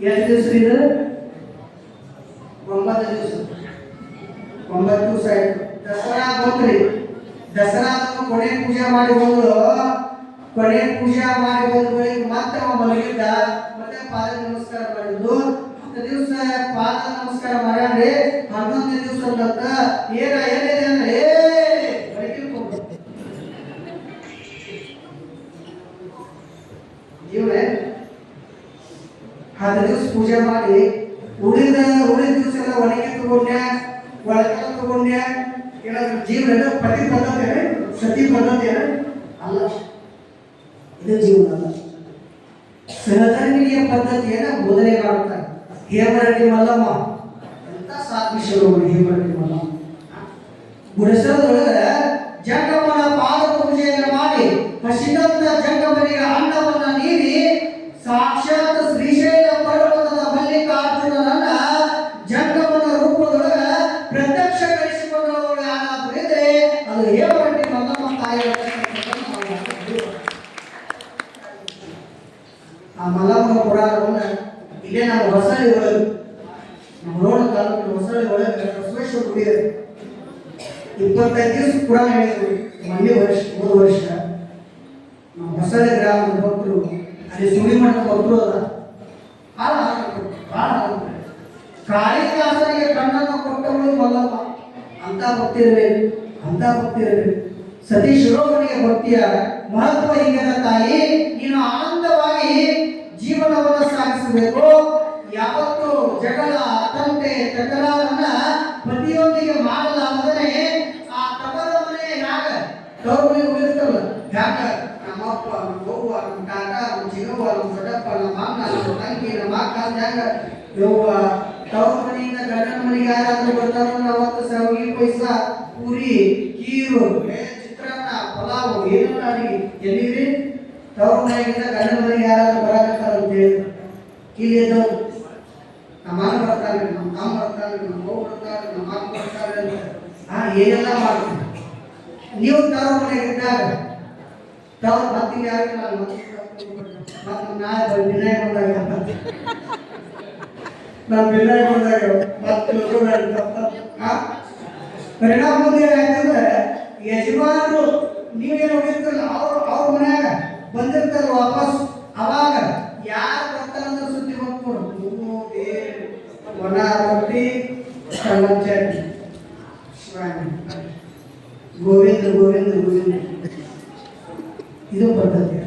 ಎಷ್ಟು ದಿವಸ ಇದು? 9 ದಿವಸ. 9 ದಿವಸ ಆಯ್ತು. ದಸರಾ ಬಂದ್ರಿ. ದಸರಾ ಕೊನೆ ಪೂಜೆ ಮಾಡಿ ಬಂದು ಕೊನೆ ಪೂಜೆ ಮಾಡಿ ಬಂದ ಬಳಿಕ ಮತ್ತೆ ಅವ ಮಲಗಿದ್ದ. ಮತ್ತೆ ಪಾದ ನಮಸ್ಕಾರ ಮಾಡಿದ್ದು. 10 ದಿವಸ ಪಾದ ನಮಸ್ಕಾರ ಮಾಡ್ಯಾನ್ರಿ. 11ನೇ ದಿವಸ ಅಂತ ಏನಿದೆ ಅಂದ್ರೆ ಇವರೇ 10 ದಿವಸ ಪೂಜೆ ಮಾಡಿ ಉಳಿದ ದಿವಸ ಎಲ್ಲ ಒಳಗೆ ತಗೊಂಡ್ಯಾ, ಒಳಗೆ ತಗೊಂಡ್ಯಾ. ಏನಾದ್ರು ಜೀವನ ಪತಿ ಪದ್ಧತಿ ಸತಿ ಪದ್ಧತಿ ಅಲ್ಲ. ಇದು ಜೀವನ ಅಲ್ಲ. ಸಹಧರ್ಮಿಣಿಯ ಪದ್ಧತಿಯನ್ನು ಬೋಧನೆ ಮಾಡುತ್ತಾರೆ. ಹೇಮರೆಡ್ಡಿ ಮಲ್ಲಮ್ಮ ಅಂತ ಸಾತ್ವಿಷರು. ಹೇಮರೆಡ್ಡಿ ಮಲ್ಲಮ್ಮ ಗುಡಿಸಲದೊಳಗೆ ಜಂಗಮನ ಪಾದ ಪೂಜೆಯನ್ನು ಮಾಡಿ ಹಸಿದಂತ ಜಂಗಮನಿಗೆ ಅನ್ನವನ್ನ ನೀಡಿ ಸಾಕ್ಷಾತ್ ಶ್ರೀಶೈಲ ಪರ್ವತದ ಮಲ್ಲಿಕಾರ್ಜುನನನ್ನ ಜಂಗಮನ ರೂಪದೊಳಗೆ ಪ್ರತ್ಯಕ್ಷಗೊಳಿಸಿಕೊಂಡವರು ಯಾರಾದರೂ ಇದ್ರೆ ಅದು ಹೇಮರೆಡ್ಡಿ ಮಲ್ಲಮ್ಮ ತಾಯಿಯ. ಆ ಮಲ್ಲಮ್ಮನ ಪುರಾಣವನ್ನು ಇಲ್ಲೇ ನಾವು ಹೊಸಳ್ಳಿ ಒಳಗೆ ನಮ್ಮ ರೋಣ ತಾಲೂಕಿನ ಹೊಸಳ್ಳಿ ಒಳಗೆ ಬಸವೇಶ್ವರ ಗುಡಿ 25 ದಿವಸ ಪುರಾಣ ಹೇಳಿದ್ವಿ. ಮೊನ್ನೆ ಹೋದ ವರ್ಷ ನಮ್ಮ ಹೊಸಳ್ಳಿ ಗ್ರಾಮದ ಭಕ್ತರು ಅಲ್ಲಿ ಸುಳಿಮಠ ಭಕ್ತರು ಅದ ಭಾಳ ಕಾಳಿದಾಸನಿಗೆ ಕಣ್ಣನ್ನು ಕೊಟ್ಟವಳು ಮಲ್ಲಮ್ಮ. ಅಂತ ಭಕ್ತಿ ಇರಬೇಕು. ಸತಿ ಶಿರೋಮಣಿಗೆ ಭಕ್ತಿಯ ಮಹತ್ವ ಹಿಂಗದ ತಾಯಿ, ನೀನು ಆನಂದವಾಗಿ ಜೀವನವನ್ನು ಸಾಗಿಸಬೇಕು. ಯಾವತ್ತು ಜಗಳ, ತಂಟೆ, ತಕರಾರನ್ನ ಪತಿಯೊಂದಿಗೆ ಮಾಡಲಾಗದೇ ಆ ತವರ ಮನೆ ತವ್ರ ಮನೆ ಉಳಿಸ್ತಲ್ಲ. ಯಾಕ ನಮ್ಮಪ್ಪ, ನಮ್ಮ ಅವ್ವ, ನಮ್ಮ ಕಾಕ, ನಮ್ಮ ಚಿಗವ್ವ, ನಮ್ಮ ದೊಡ್ಡಪ್ಪ, ನಮ್ಮ ಅಣ್ಣ, ನಮ್ಮ ತಂಗಿ, ನಮ್ಮ ಅಕ್ಕ ಅಂದಾಗ ಯವ್ವ ತವ್ರ ಮನೆಯಿಂದ ಗಂಡನ ಮನೆಗೆ ಯಾರಾದ್ರೂ ಬರ್ತಾರೋ ಅವತ್ತು ಸಾವಿಗೆ ಪೈಸ, ಪೂರಿ, ಕೀರು, ಚಿತ್ರಾನ್ನ, ಪಲಾವು ಏನೆಲ್ಲ ಅಡಿಗೆ ಎಲ್ಲಿರಿ ತವ್ರ ಮನೆಯಿಂದ ಗಂಡನ ಮನೆಗೆ ಯಾರಾದ್ರೂ ಬರಾಕತ್ತಾರ ಅಂತ ಹೇಳಿದ್ರು. ಇಲ್ಲಿದ್ದವ್ರು ನಮ್ಮ ಅಣ್ಣ ಬರ್ತಾರೆ, ನಮ್ಮ ತಮ್ಮ ಬರ್ತಾರೆ, ನಮ್ಮ ಅವ್ವ ಬರ್ತಾರೆ, ನಮ್ಮ ಅಕ್ಕ ಬರ್ತಾರೆ ಅಂತ ಏನೆಲ್ಲ ಮಾಡ್ತೀವಿ. ನೀವು ತವ್ರ ಮನೆಗೆ ಇದ್ದಾಗ ತವ್ರ ಮತ್ತಿಗೆ ಯಾರು ಮತ್ತೆ ನಾಳೆ ವಿನಯ ಬಂದಾಗ ನಾನು ವಿನಯ ಬಂದಾಗ ಮತ್ತೆ ಪರಿಣಾಮ ಏನಾಯ್ತಂದ್ರೆ ಯಜಮಾನರು ನೀವೇನು ಹೋಗಿರ್ತಾರಲ್ಲ ಅವ್ರ ಮನ್ಯಾಗ ಬಂದಿರ್ತಾರ ವಾಪಸ್. ಅವಾಗ ಯಾರು ಬರ್ತಾರಂದ್ರೆ ಸುದ್ದಿ ಬಂದ್ಕೊಡು ಒಣ ರೊಟ್ಟಿ, ಕಲ್ಲಂಚ, ಗೋವಿಂದ ಗೋವಿಂದ ಗೋವಿಂದ. ಇದು ಪದ್ಧತಿ.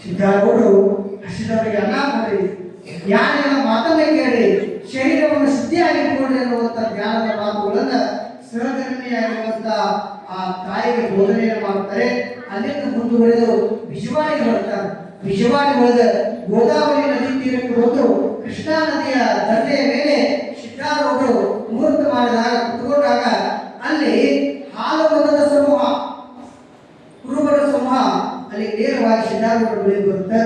ಸಿದ್ಧಾರೂಢರು ಹಸಿದವರಿಗೆ ಅನ್ನ ಮಾಡಿ ಜ್ಞಾನಿಗಳ ಮಾತನ್ನ ಕೇಳಿ ಶರೀರವನ್ನು ಶುದ್ಧಿಯಾಗಿಟ್ಕೊಳ್ಳಿ ಅನ್ನುವಂಥ ಜ್ಞಾನದ ಮಾತುಗಳನ್ನು ಸಹಧರ್ಮಿಯಾಗಿರುವಂಥ ಆ ತಾಯಿಗೆ ಬೋಧನೆಯನ್ನು ಮಾಡುತ್ತಾರೆ. ಅಲ್ಲಿಂದ ಮುಂದುವರೆದು ವಿಜಯವಾಡಿಗೆ ಬರ್ತಾರೆ. ವಿಜಯವಾಡಿಗಳಿಂದ ಗೋದಾವರಿ ನದಿ ತೀರಕ್ಕೆ ಬಂದು ಕೃಷ್ಣಾ ನದಿಯ ದಂಡೆಯ ಮೇಲೆ ಸಿದ್ಧಾರೂಢರು ಮುಹೂರ್ತ ಮಾಡಿದಾಗ ಕುತ್ಕೊಂಡಾಗ ಅಲ್ಲಿ ಹಾಲುಮರದ ಸಮೂಹ, ಕುರುಬರ ಸಮೂಹ ಅಲ್ಲಿ ನೇರವಾಗಿ ಸಿದ್ಧಾರೂಢರ ಬಳಿ ಬರುತ್ತೆ.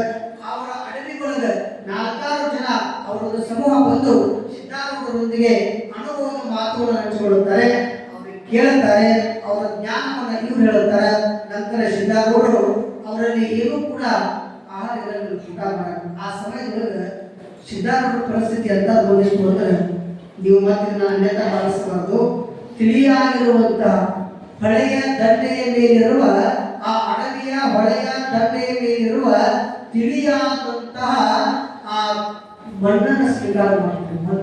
ಅವರ ಅಡವಿಗಳಿಗೆ 4 ಜನ ಅವರೊಂದು ಸಮೂಹ ಬಂದು ಸಿದ್ಧಾರೂಢರೊಂದಿಗೆ ಅನುಭವದ ಮಾತುಗಳನ್ನು ಹಂಚಿಕೊಳ್ಳುತ್ತಾರೆ. ಅವರಿಗೆ ಕೇಳುತ್ತಾರೆ. ಅವರ ಜ್ಞಾನವನ್ನು ಇವರು ಹೇಳುತ್ತಾರೆ. ನಂತರ ಸಿದ್ಧಾರೂಢರು ಅವರಲ್ಲಿ ಏನೂ ಕೂಡ ಆಹಾರಗಳನ್ನು ಊಟ ಮಾಡಲ್ಲ. ಆ ಸಮಯದೊಳಗೆ ಸಿದ್ಧಾರೂಢರ ಪರಿಸ್ಥಿತಿ ಅಂತ ಬಂದಿತ್ತು ಅಂದ್ರೆ ನೀವು ಮತ್ತೆ ಅನ್ಯತಾ ಭಾವಿಸಬಾರದು. ತಿಳಿಯಾಗಿರುವಂಥ ಹೊಳೆಯ ದಂಡೆಯ ಮೇಲಿರುವ ಆ ಅಡವಿಯ ಹೊಳೆಯ ದಂಡೆಯ ಮೇಲಿರುವ ತಿಳಿಯಾದಂತಹ ಆ ಮಣ್ಣನ್ನು ಸ್ವೀಕಾರ ಮಾಡ್ತಾರೆ.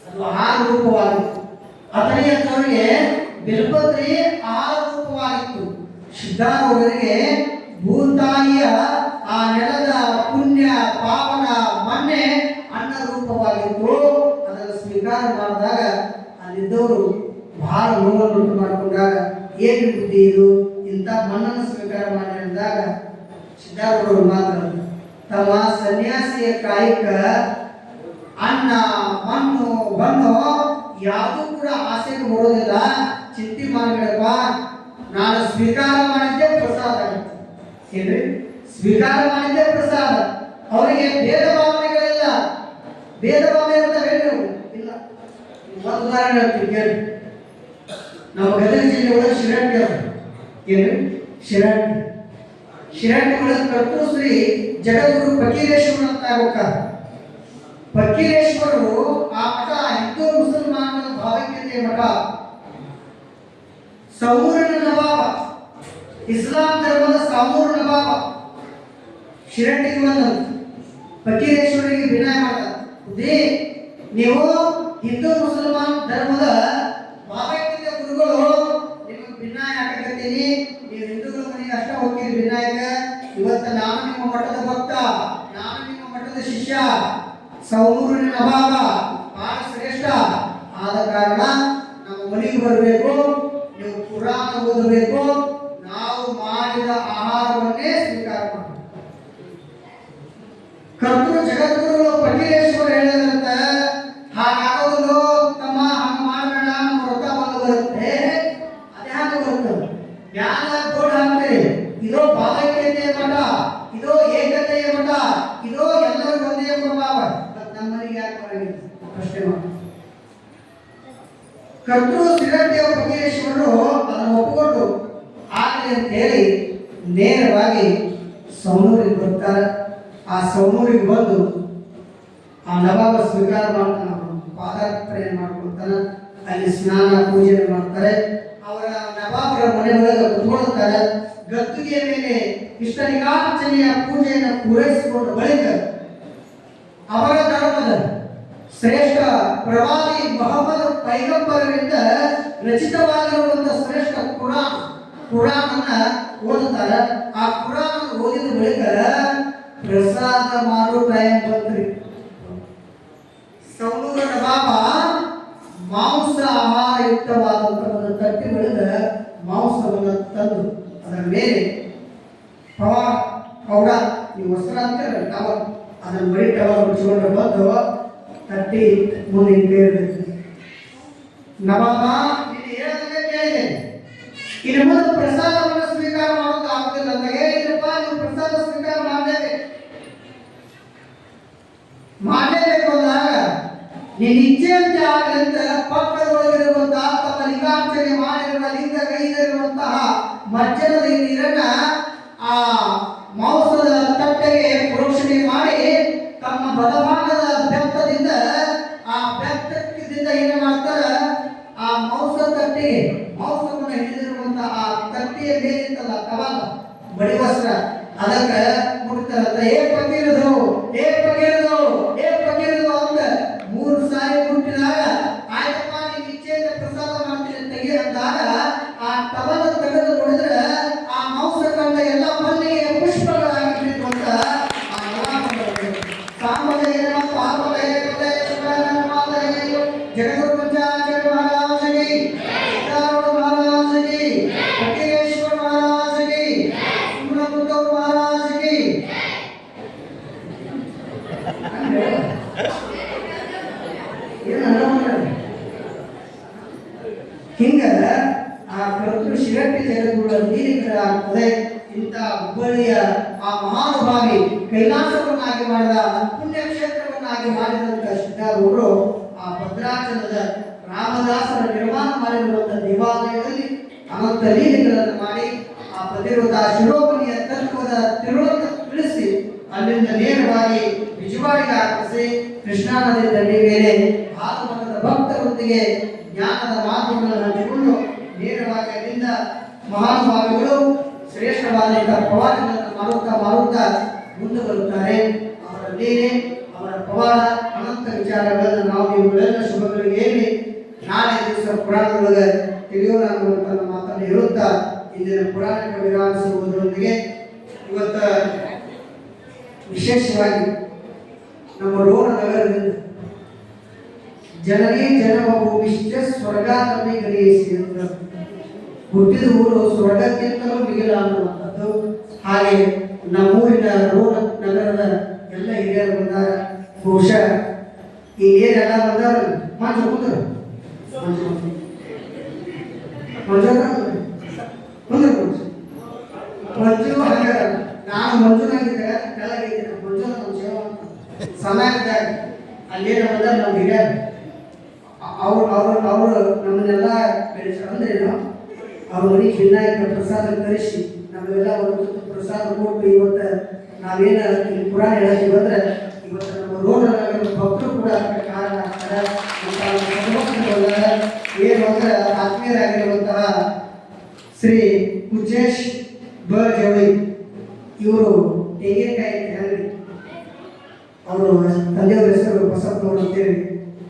ಅದು ಆಹಾರ ರೂಪವಾಗಿತ್ತು. ಅತನಿಯಂತವರಿಗೆ ಬಿಲ್ಪತ್ರಿ ಆಹಾರ ರೂಪವಾಗಿತ್ತು. ಸಿದ್ಧಾರೂಢರಿಗೆ ಭೂತಾಯಿಯ ಆ ನೆಲದ ಪುಣ್ಯ ಪಾವನ ಮಣ್ಣೆ ಅನ್ನ ರೂಪವಾಗಿತ್ತು. ಅದನ್ನು ಸ್ವೀಕಾರ ಮಾಡಿದಾಗ ಅಲ್ಲಿದ್ದವರು ಬಹಳ ನೋವನ್ನು ಮಾಡಿಕೊಂಡಾಗ ಏನು ಬುದ್ಧಿ ಇದು ಇಂಥ ಮಣ್ಣನ್ನು ಸ್ವೀಕಾರ ಮಾಡಿ ಅಂದಾಗ ಸಿದ್ಧಾರೂಢರು ಮಾತ್ರ ತಮ್ಮ ಸನ್ಯಾಸಿಯ ಕಾಯಕ ಅನ್ನ ಮಣ್ಣು ಬಣ್ಣು ಯಾವುದೂ ಕೂಡ ಆಸೆಗೆ ಬರೋದಿಲ್ಲ. ಚಿಂತೆ ಮಾಡಬೇಡಪ್ಪ, ನಾನು ಸ್ವೀಕಾರ ಮಾಡಿದ್ದೆ ಪ್ರಸಾದ ಏನ್ರಿ, ಸ್ವೀಕಾರ ಮಾಡಿದ್ದೆ ಪ್ರಸಾದ. ಅವರಿಗೆ ಭೇದ ಭಾವನೆಗಳಿಲ್ಲ. ಭೇದ ಭಾವನೆ ಇರ್ತಾವೇನು ಇಲ್ಲ. ಒಂದು ಉದಾಹರಣೆ ಹೇಳ್ತೀವಿ ಕೇಳಿ. ನಾವು ಗದಗ ಜಿಲ್ಲೆ ಒಳಗೆ ಶಿರಟ್ಟಿ ಏನು ಶಿರಟ್ಟಿ ಒಳಗೆ ಕರ್ತೃ ಶ್ರೀ ಜಗದ್ಗುರು ಫಕೀರೇಶ್ವರ ಅಂತ ಆಗ್ಬೇಕಾರೆ ಫಕೀರೇಶ್ವರರು ಆ ಮಠ ಹಿಂದೂ ಮುಸಲ್ಮಾನರ ಭಾವೈಕ್ಯತೆಯ ಮಠ. ಸಮೂರಿನ ನವಾಬ, ಇಸ್ಲಾಂ ಧರ್ಮದ ಸಾಮೂರು ನವಾಬ ಶಿರಟ್ಟಿಗೆ ಬಂದಂತ ಫಕೀರೇಶ್ವರಿಗೆ ವಿನಯ ಮಾಡ್ತಾರೆ, ನೀವು ಹಿಂದೂ ಮುಸಲ್ಮಾನ್ ಧರ್ಮದ ಭಾವೈಕ್ಯತೆಯ ಗುರುಗಳು, ನಿಮಗೆ ಭಿನ್ನಾಯ ಹಾಕಕತ್ತೀನಿ. ನೀವು ಹಿಂದೂಗಳ ಮನೆಗೆ ಅಷ್ಟ ಹೋಗ್ತೀರಿ ಭಿನ್ನಾಯಕ. ಇವತ್ತು ನಾನು ನಿಮ್ಮ ಮಠದ ಭಕ್ತ, ನಾನು ನಿಮ್ಮ ಮಠದ ಶಿಷ್ಯ, ಸೌಮೂರಿನ ನವಾಬ ಬಹಳ ಶ್ರೇಷ್ಠ. ಆದ ಕಾರಣ ನಮ್ಮ ಮನೆಗೆ ಬರಬೇಕು, ನೀವು ಪುರಾಣ ಓದಬೇಕು, ನಾವು ಮಾಡಿದ ಆಹಾರವನ್ನೇ ಸ್ವೀಕಾರ ಮಾಡಬೇಕು. ಕರ್ತೃ ಜಗದ್ಗುರುಗಳು ಫಕೀರೇಶ್ವರ ಹೇಳಿದಂತ ಹಾಗಾಗೋದು ತಮ್ಮ ಹಂಗ ಮಾಡಬೇಡ, ನಮ್ಮ ವ್ರತ ಬಂದು ಬರುತ್ತೆ. ಅದೇ ಹಾಗೆ ಬರ್ತದೆ. ಜ್ಞಾನ ಬೋರ್ಡ್ ಹಾಕ್ತೀರಿ, ಇದೋ ಭಾವೈಕ್ಯತೆಯ ಮಠ, ಇದೋ ಏಕತೆಯ ಮಠ, ಇದೋ ಎಲ್ಲರಿಗೂ ಒಂದೇ ಪ್ರಭಾವ. ನಮ್ಮನಿಗೆ ಯಾಕೆ ಬರಂಗಿಲ್ಲ ಪ್ರಶ್ನೆ ಮಾಡಿ. ಕರ್ತೃ ಶಿರಟ್ಟಿಯ ಫಕೀರೇಶ್ವರರು ಅದನ್ನು ಒಪ್ಪಿಕೊಂಡು ಆಗಲಿ ಅಂತ ಹೇಳಿ ನೇರವಾಗಿ ಸೌನೂರಿಗೆ ಬರ್ತಾರೆ. ಆ ಸೌನೂರಿಗೆ ಬಂದು ಆ ನವಾಬ ಸ್ವೀಕಾರ ಮಾಡ್ತಾನೆ, ಪಾದಾರ್ಪಣೆ ಮಾಡ್ಕೊಳ್ತಾನೆ. ಅಲ್ಲಿ ಸ್ನಾನ ಪೂಜೆ ಮಾಡ್ತಾರೆ. ಅವರ ನವಾಬರ ಮನೆ ಒಳಗೆ ಕುತ್ಕೊಳ್ತಾರೆ. ಗದ್ದುಗೆಯ ಮೇಲೆ ಇಷ್ಟನಿಗಾರ್ಚನೆಯ ಪೂಜೆಯನ್ನು ಪೂರೈಸಿಕೊಂಡ ಬಳಿಕ ಅವರ ಧರ್ಮದ ಶ್ರೇಷ್ಠ ಪ್ರವಾದಿ ಮೊಹಮ್ಮದ್ ಪೈಗಂಬರರಿಂದ ರಚಿತವಾಗಿರುವಂತಹ ಶ್ರೇಷ್ಠ ಕುರಾನನ್ನ ಓದುತ್ತಾರೆ. ಆ ಕುರಾನ್ ಓದಿದ ಬಳಿಕ ಪ್ರಸಾದ ಮಾಡೋ ಟೈಮ್ ಬಂದ್ರಿ. ಸೌನೂರ ನವಾಬ ಮಾಂಸ ಆಹಾರಯುಕ್ತವಾದಂತಹ ಒಂದು ತಟ್ಟಿ ಬೆಳೆದ ಮಾಂಸವನ್ನು ತಂದು ಅದರ ಮೇಲೆ ಪೌಡ ನೀವು ವಸ್ತ್ರ ಅಂತಾರೆ ಟವಲ್, ಅದನ್ನು ಬರೀ ಟವಲ್ ಮುಚ್ಚಿಕೊಂಡು ಬಂದು ತಟ್ಟಿ ಮುಂದೆ ಕೇಳಬೇಕು. ನವಾಬ ನೀನು ಹೇಳೋದನ್ನೇ ಕೇಳಿದೆ, ಇನ್ನು ಮುಂದೆ ಪ್ರಸಾದವನ್ನು ಸ್ವೀಕಾರ ಮಾಡೋದು ಆಗುದಿಲ್ಲ. ನನಗೆ ಏನಪ್ಪ, ನೀವು ಪ್ರಸಾದ ಸ್ವೀಕಾರ ಮಾಡಲೇಬೇಕು ಅಂದಾಗ ನೀನು ಇಚ್ಛೆಯಂತೆ ಆಗಲಿಂದ ಪಕ್ಕದೊಳಗಿರುವಂತಹ ತಮ್ಮ ಲಿಂಗಾರ್ಚನೆ ಮಾಡಿರುವ ಲಿಂಗ ಕೈದಲ್ಲಿರುವಂತಹ ಮಜ್ಜನದ ನೀರನ್ನ ಆ ಮಾಂಸದ ತಟ್ಟೆಗೆ ಪ್ರೋಕ್ಷಣೆ ಮಾಡಿ ತಮ್ಮ ಬಲಭಾಗದ ಬೆತ್ತದಿಂದ ಆ ಬೆತ್ತದಿಂದ ಏನು ಮಾಡ್ತಾರೆ, ಆ ಮಾಂಸ ತಟ್ಟೆಗೆ ಮಾಂಸವನ್ನು ಹಿಡಿದಿರುವಂತಹ ಆ ತಟ್ಟೆಯ ಮೇಲಿಂತಲ್ಲ ಕವಾಲ ಬಡಿ ವಸ್ತ್ರ ಅದಕ್ಕೆ ಮುಟ್ತಾರಂತ. ಏ ಪಕೀರದು ಅಂತ 3 ಸಾರಿ ಮುಟ್ಟಿದಾಗ ಆಯ್ತಪ್ಪ ನೀವು ಇಚ್ಛೆಯಿಂದ ಪ್ರಸಾದ ಮಾಡ್ತೀನಿ ತೆಗಿ ಅಂದಾಗ ಆ ಟವಲ್ ತೆಗೆದು ನೋಡಿದ್ರೆ ಆ ಮಾಂಸ ಕಂಡ ಎಲ್ಲ ಮಲ್ಲಿಗೆ ಪುಷ್ಪಗಳಾಗಿತ್ತು ಅಂತ ಆ ಸಾಂಬದಯ ಪಾರ್ವದಯ ಜಗದ್ಗುರು ಪಂಚಾಚಾರ್ಯ ಮಹಾರಾಜಗಿ, ಸಿದ್ಧಾರೂಢ ಮಹಾರಾಜಗಿ, ಫಕೀರೇಶ್ವರ ಮಹಾರಾಜಗಿ, ಸುಬ್ರಹ್ಮಣ್ಯ ಮಹಾರಾಜಗಿ. ಹಿಂಗ ಆ ಕರ್ತೃ ಶಿರಟ್ಟಿ ಜಗದ್ಗುರುಗಳ ನೀರಿಗಳ ಆಗ್ತದೆ. ಇಂಥ ಹುಬ್ಬಳ್ಳಿಯ ಆ ಮಹಾನುಭಾವಿ ಕೈಲಾಸವನ್ನಾಗಿ ಮಾಡಿದ ಪುಣ್ಯಕ್ಷೇತ್ರವನ್ನಾಗಿ ಮಾಡಿದಂಥ ಸಿದ್ಧಾರೂಢರು ಆ ಭದ್ರಾಚಲದ ರಾಮದಾಸರ ನಿರ್ಮಾಣ ಮಾಡಿರುವಂತಹ ದೇವಾಲಯದಲ್ಲಿ ಅನಂತ ಲೀಲೆಗಳನ್ನು ಮಾಡಿ ಆ ಪ್ರತಿರೋಧ ಶಿರೋಮಣಿಯ ತತ್ವದ ತಿರುಳನ್ನು ತಿಳಿಸಿ ಅಲ್ಲಿಂದ ನೇರವಾಗಿ ಬಿಜವಾಡಿಗೆ ಆಗಮಿಸಿ ಕೃಷ್ಣಾ ನದಿ ದಂಡೆ ಮೇಲೆ ಭಾಗವತದ ಭಕ್ತರೊಂದಿಗೆ ಜ್ಞಾನದ ಮಾತುಗಳನ್ನು ಹಂಚಿಕೊಂಡು ನೇರವಾಗಿ ಅಲ್ಲಿಂದ ಮಹಾನುಭಾವಿಗಳು ಶ್ರೇಷ್ಠವಾದ ಪ್ರವಾದಗಳನ್ನು ಮಾಡುತ್ತಾ ಮುಂದೆ ಬರುತ್ತಾರೆ. ಅವರ ಲೀಲೆ, ಅವರ ಪವಾಡ, ಅನಂತ ವಿಚಾರಗಳನ್ನು ನಾವು ಇವುಗಳೆಲ್ಲ ಶುಭಗಳಿಗೆ ಹೇಳಿ ನಾಳೆ ದಿವಸ ಪುರಾಣದೊಳಗೆ ತಿಳಿಯೋಣ ಅನ್ನುವಂಥ ಮಾತನ್ನು ಹೇಳುತ್ತಾ ಇಂದಿನ ಪುರಾಣಕ್ಕೆ ವಿರಾಮಿಸುವುದರೊಂದಿಗೆ ಇವತ್ತು ವಿಶೇಷವಾಗಿ ನಮ್ಮ ರೋಣ ನಗರದಿಂದ ಜನನಿ ಜನ್ಮಭೂಮಿಶ್ಚ ಸ್ವರ್ಗಾದಪಿ ಗರೀಯಸಿ ಅಂತ ಹುಟ್ಟಿದ ಊರು ಸ್ವರ್ಗಕ್ಕಿಂತಲೂ ಮಿಗಿಲ ಅನ್ನುವಂಥದ್ದು. ಹಾಗೆ ನಮ್ಮೂರಿನ ರೋಣ ನಗರದ ಎಲ್ಲ ಹಿರಿಯರು ಬಂದಾರ. ಬಹುಶಃ ಈಗೇನೆಲ್ಲ ಬಂದಾರ ಮಂಜು ಕುಂದ್ರು ಮಂಜು ಮಂಜು ಹಂಗ ನಾನು ಮಂಜುನಾಗಿದ್ದ ಕೆಳಗಿದ್ದೆ ಮಂಜು ನಮ್ಮ ಸೇವಾ ಸಮಾಜದಾಗ ಅಲ್ಲೇನ ಬಂದಾರ ನಮ್ಮ ಹಿರಿಯರು. ಅವರು ನಮ್ಮನ್ನೆಲ್ಲ ಅಂದ್ರೇನು ಅವ್ರ ಮನೆಗೆ ವಿನಾಯಕ ಪ್ರಸಾದ ಕರೆಸಿ ನಮಗೆಲ್ಲ ಒಂದು ಪ್ರಸಾದ ಕೊಟ್ಟು ಇವತ್ತು ನಾವೇನು ಇಲ್ಲಿ ಪುರಾಣ ಹೇಳ್ತೀವಿ ಅಂದ್ರೆ ಇವತ್ತು ನಮ್ಮ ರೋಣ ಭಕ್ತರು ಕೂಡ ಅದಕ್ಕೆ ಕಾರಣ ಆಗ್ತಾರೆ. ಏನು ಅಂದ್ರೆ ಆತ್ಮೀಯರಾಗಿರುವಂತಹ ಶ್ರೀ ಕುಚೇಶ್ ಬ ಜವಳಿ ಇವರು ತೆಂಗಿನಕಾಯಿ ಅಂಗಡಿ, ಅವರು ತಂದೆಯವರ ಹೆಸರು ಬಸಪ್ಪನವರು ಅಂತೇಳಿ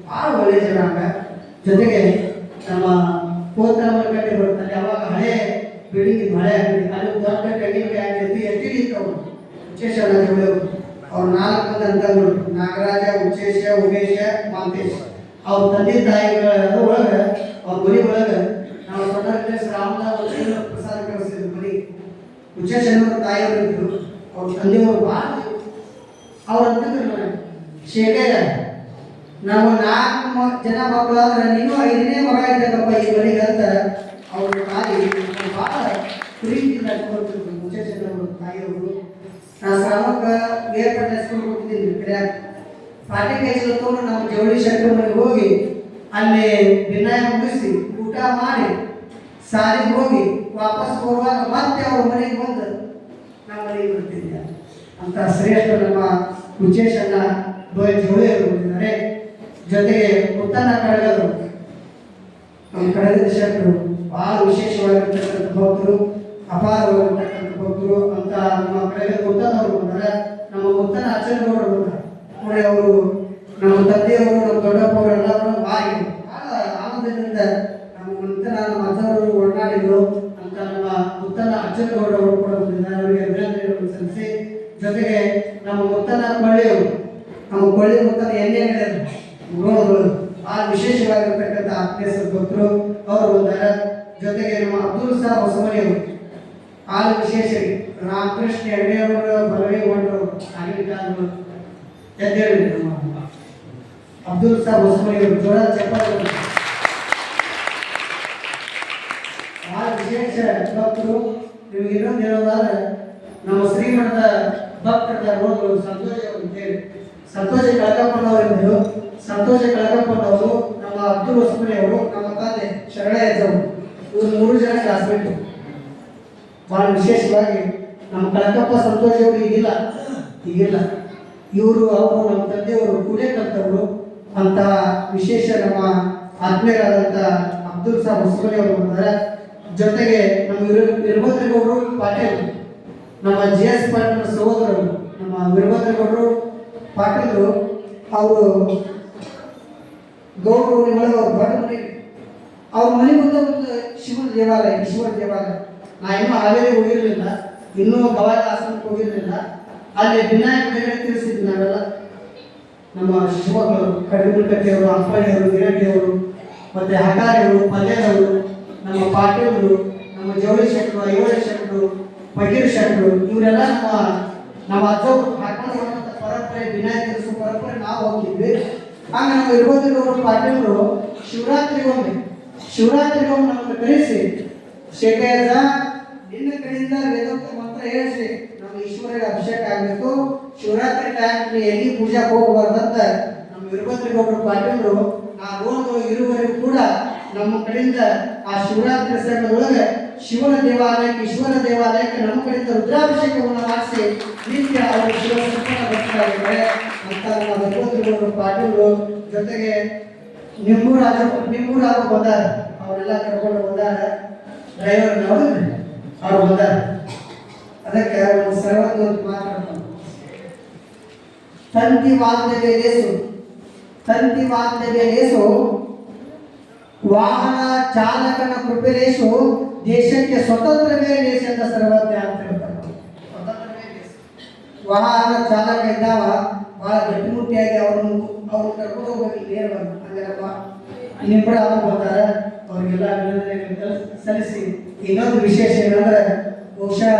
ಭಾಳ ಒಳ್ಳೆಯ ಜನಾಂಗ. ಜೊತೆಗೆ ನಮ್ಮ ಕೋತರಮನಕಟ್ಟೆ ಬರುತ್ತದೆ, ಅವಾಗ ಹಳೆ ಬಿಲ್ಡಿಂಗ್ ಹಳೆ ಅಂಗಡಿ, ಅದು ದೊಡ್ಡ ತೆಂಗಿನಕಾಯಿ ಅಂಗಡಿ ಎಷ್ಟಿ ಇತ್ತವರು ಉಚ್ಚೇಶ ಜವಳಿಯವರು. ಅವ್ರು 4 ಮಂದಿ ಅಂತಂದ್ರು, ನಾಗರಾಜ, ಉಚ್ಚೇಶ, ಉಮೇಶ, ಮಾಂತೇಶ್. ಅವ್ರ ತಂದೆ ತಾಯಿಗಳ ಒಳಗೆ ಅವ್ರ ಮನೆ ಒಳಗೆ ನಾವು ಸ್ವತಂತ್ರ ರಾಮದಾಸ್ ಪ್ರಸಾದ ಕಳಿಸಿದ್ರು ಮನೆಗೆ. ಉಚ್ಚೇಶನವ್ರ ತಾಯಿಯವರು ಇದ್ರು, ಅವ್ರ ತಂದೆಯವರು ಭಾಳ ಅವ್ರು ಅಂತಂದ್ರೆ ಶೇಖರ ನಾವು 4 ಜನ ಮಕ್ಕಳಾದ್ರೆ ನೀನು 5ನೇ ಮಗ ಇದ್ದಕ್ಕಪ್ಪ ಈ ಮನೆಗೆ ಅಂತ ಅವ್ರ ತಾಯಿ ಭಾಳ ಪ್ರೀತಿಯಿಂದ ಕೊಡ್ತಿದ್ರು ಮುಚ್ಚೇಶನವರು ತಾಯಿಯವರು. ನಾ ಶ್ರಾಮಕ್ಕೆ ಬೇರ್ಪಟ್ಟ ಸ್ಕೂಲ್ ಹೋಗ್ತಿದ್ದೀನಿ ಕಡೆ ಪಾಟಿ ಕೈಸಲು ತೊಗೊಂಡು ನಮ್ಮ ಜವಳಿ ಶಂಕರ ಮನೆಗೆ ಹೋಗಿ ಅಲ್ಲಿ ವಿನಾಯ ಮುಗಿಸಿ ಊಟ ಮಾಡಿ ಸಾಲಿಗೆ ಹೋಗಿ ವಾಪಸ್ ಹೋಗುವಾಗ ಮತ್ತೆ ಅವ್ರ ಮನೆಗೆ ಬಂದು ನಮ್ಮ ಮನೆಗೆ ಬರ್ತಿದ್ದೆ ಅಂತ ಶ್ರೇಷ್ಠ ನಮ್ಮ ವಿಶೇಷನ ಜವಳಿಯವರು ಬಂದಿದ್ದಾರೆ. ಜೊತೆಗೆ ಮುತ್ತನ್ನ ಕಡಗರು ನಮ್ಮ ಕಡಗದ ಶಂಕರು ಭಾಳ ವಿಶೇಷವಾಗಿರ್ತಕ್ಕಂಥ ಭಕ್ತರು, ಅಪಾರವಾಗಿರ್ತಕ್ಕಂಥ ಭಕ್ತರು ಅಂತ ನಮ್ಮ ಕಡಗದ ಮುತ್ತನವರು ಬಂದರೆ. ನಮ್ಮ ಮುತ್ತನ ಅಚ್ಚನಗೌಡರು ಬಂದರು ನೋಡಿ, ಅವರು ನಮ್ಮ ತಂದೆಯವರು ನಮ್ಮ ದೊಡ್ಡಪ್ಪವರು ಎಲ್ಲರೂ ಭಾಳ ಆನಂದದಿಂದ ನಮ್ಮ ಮುತ್ತನ ನಮ್ಮ ಅಜ್ಜವರು ಒಡನಾಡಿದ್ರು ಅಂತ ನಮ್ಮ ಮುತ್ತನ ಅಚ್ಚನಗೌಡರು ಕೂಡ ಬಂದಿದ್ದಾರೆ. ಅವರಿಗೆ ಅಭಿನಂದನೆಗಳನ್ನು ಸಲ್ಲಿಸಿ, ಜೊತೆಗೆ ನಮ್ಮ ಮುತ್ತನ ಕೊಳ್ಳಿಯವರು, ನಮ್ಮ ಕೊಳ್ಳಿ ಮುತ್ತನ ಎಣ್ಣೆ ಗೋಣಗಳು ಆ ವಿಶೇಷವಾಗಿರ್ತಕ್ಕಂಥ ಆತ್ಮೀಯ ಭಕ್ತರು ಅವರು ಬಂದಾರ. ಜೊತೆಗೆ ನಮ್ಮ ಅಬ್ದುಲ್ ಸಾಬ್ ಹೊಸಮನಿಯವರು ಆ ವಿಶೇಷ ರಾಮಕೃಷ್ಣ ಹೆಗಡೆಯವರು ಬಲವೇಗೊಂಡರು ಆಗಿದ್ದಾರು ಎದ್ದೇಳಿ ನಮ್ಮ ಅಬ್ದುಲ್ ಸಾಬ್ ಹೊಸಮನಿಯವರು ಜೋರ ಚಪ್ಪಾಳೆ. ಆ ವಿಶೇಷ ಭಕ್ತರು. ನಿಮಗೆ ಇನ್ನೊಂದು ಹೇಳೋದಾದ್ರೆ ನಮ್ಮ ಶ್ರೀಮಠದ ಭಕ್ತರ ರೋಗಗಳು ಸಂತೋಷ ಅಂತೇಳಿ ಸಂತೋಷ ಕಳಕಪ್ಪನವರಿದ್ದರು. ಸಂತೋಷ ಕಳಕಪ್ಪನವರು, ನಮ್ಮ ಅಬ್ದುಲ್ ಹೊಸಮನಿ ಅವರು, ನಮ್ಮ ತಂದೆ ಶರಣಯ್ಯವರು, ಇವರು 3 ಜನ ಕ್ಲಾಸ್ಮೇಟ್. ಭಾಳ ವಿಶೇಷವಾಗಿ ನಮ್ಮ ಕಳಕಪ್ಪ ಸಂತೋಷ ಅವರು ಈಗಿಲ್ಲ ಇವರು ಅವರು ನಮ್ಮ ತಂದೆಯವರು ಕೂಡೇ ಕಲ್ತವರು ಅಂತ ವಿಶೇಷ ನಮ್ಮ ಆತ್ಮೀಯರಾದಂಥ ಅಬ್ದುಲ್ ಸಾಬ್ ಹೊಸಮನಿ ಅವರು ಬಂದರೆ. ಜೊತೆಗೆ ನಮ್ಮ ವೀರಭದ್ರಗೌಡರು ಪಾಟೀಲ್, ನಮ್ಮ GS ಪಾಟೀಲ್ ಸಹೋದರರು, ನಮ್ಮ ವೀರಭದ್ರಗೌಡರು ಪಾಟೀಲರು, ಅವರು ಗೌಡರು ಒಳಗೆ ಅವ್ರ ದೊಡ್ಡ ಮನೆ, ಅವ್ರ ಮನೆ ಮುಂದೆ ಒಂದು ಶಿವನ ದೇವಾಲಯ, ಈಶ್ವರ ದೇವಾಲಯ. ನಾ ಇನ್ನೂ ಹಾವೇರಿ ಹೋಗಿರಲಿಲ್ಲ, ಇನ್ನೂ ಗವಾಯಿ ಆಶ್ರಮಕ್ಕೆ ಹೋಗಿರಲಿಲ್ಲ. ಅಲ್ಲಿ ವಿನಾಯಕ ದೇವರೇ ತಿಳಿಸಿದ್ವಿ ನಾವೆಲ್ಲ. ನಮ್ಮ ಶಿವಮೊಗ್ಗರು, ಕಡಿಮುಲ್ಕಟ್ಟಿಯವರು, ಅಂಪಳ್ಳಿಯವರು, ಗಿರಟ್ಟಿಯವರು, ಮತ್ತು ಹಕಾರಿಯವರು, ಪಲ್ಯರವರು, ನಮ್ಮ ಪಾಟೀಲರು, ನಮ್ಮ ಜವಳಿ ಶೆಟ್ಟರು, ಐವಳಿ ಶೆಟ್ಟರು, ಫಕೀರ್ ಶೆಟ್ಟರು, ಇವರೆಲ್ಲ ನಮ್ಮ ಅಜ್ಜವರು ಹಾಕೊಂಡು ಪರಂಪರೆ, ವಿನಾಯಕ ತಿಳಿಸೋ ಪರಂಪರೆ ನಾವು ಹೋಗ್ತಿದ್ವಿ. ಆಗ ನಮ್ಮ ವೀರಭದ್ರಗೌಡರು ಪಾಟೀಲರು ಶಿವರಾತ್ರಿಗೊಮ್ಮೆ ನಮ್ಮನ್ನು ಕರೆಸಿ, ಶೇಖಯ್ಯ ನಿನ್ನ ಕಡೆಯಿಂದ ವೇದೋಕ್ತ ಮಂತ್ರ ಹೇಳಿಸಿ ನಮ್ಮ ಈಶ್ವರಿಗೆ ಅಭಿಷೇಕ ಆಗಬೇಕು, ಶಿವರಾತ್ರಿ ಟೈಮ್ ಎಲ್ಲಿ ಪೂಜಾಕ್ಕೆ ಹೋಗಬಾರ್ದಂತ ನಮ್ಮ ವೀರಭದ್ರಗೌಡರು ಪಾಟೀಲರು ಆ ರೋಗಗಳು ಇರುವವರೆಗೂ ಕೂಡ ನಮ್ಮ ಕಡೆಯಿಂದ ಆ ಶಿವರಾತ್ರಿ ಸಮಯದೊಳಗೆ ಶಿವನ ದೇವಾಲಯಕ್ಕೆ, ಈಶ್ವರ ದೇವಾಲಯಕ್ಕೆ ನಮ್ಮ ಕಡೆಯಿಂದ ರುದ್ರಾಭಿಷೇಕವನ್ನು ಮಾಡಿಸಿ ನಿತ್ಯ ಅವರು ಶಿವಸಂಪನ್ನ ಭಕ್ತರಾಗಿದ್ದಾರೆ ಅಂತ ನಮ್ಮ ವೀರಭದ್ರಗೌಡರು ಪಾಟೀಲರು. ಜೊತೆಗೆ ನಿಮ್ಮೂರಾಗ ಬಂದಾರ, ಅವರೆಲ್ಲ ಕರ್ಕೊಂಡು ಬಂದಾರ, ಡ್ರೈವರ್ ಅವ್ರು ಬಂದಾರ. ಅದಕ್ಕೆ ಒಂದು ಸರ್ವತ್ತು ಮಾತಾಡ್ತಾರೆ. ತಂತಿ ವಾದ್ಯವೇ ಲೇಸು ವಾಹನ ಚಾಲಕನ ಕೃಪೆಲೇಸು ದೇಶಕ್ಕೆ ಸ್ವತಂತ್ರವೇ ಲೇಸ ಅಂತ ಸರ್ವಜ್ಞ ಅಂತ ಹೇಳ್ತಾರೆ. ವಾಹನ ಚಾಲಕ ಇದ್ದಾವ, ಭಾಳ ಗಟ್ಟಿಮುಟ್ಟಿಯಾಗಿ ಅವ್ರನ್ನ ಕರ್ಕೊಂಡು ಹೋಗ್ಬೇಕು ನೇರವಾಗಿ. ಹಂಗಾರಪ್ಪ ನಿಮ್ಮ ಕೂಡ ಅವ್ರು ಬರ್ತಾರೆ, ಅವ್ರಿಗೆಲ್ಲ ಅಭಿನಂದನೆಗಳನ್ನು ಸಲ್ಲಿಸಿ. ಇನ್ನೊಂದು ವಿಶೇಷ ಏನಂದ್ರೆ, ಬಹುಶಃ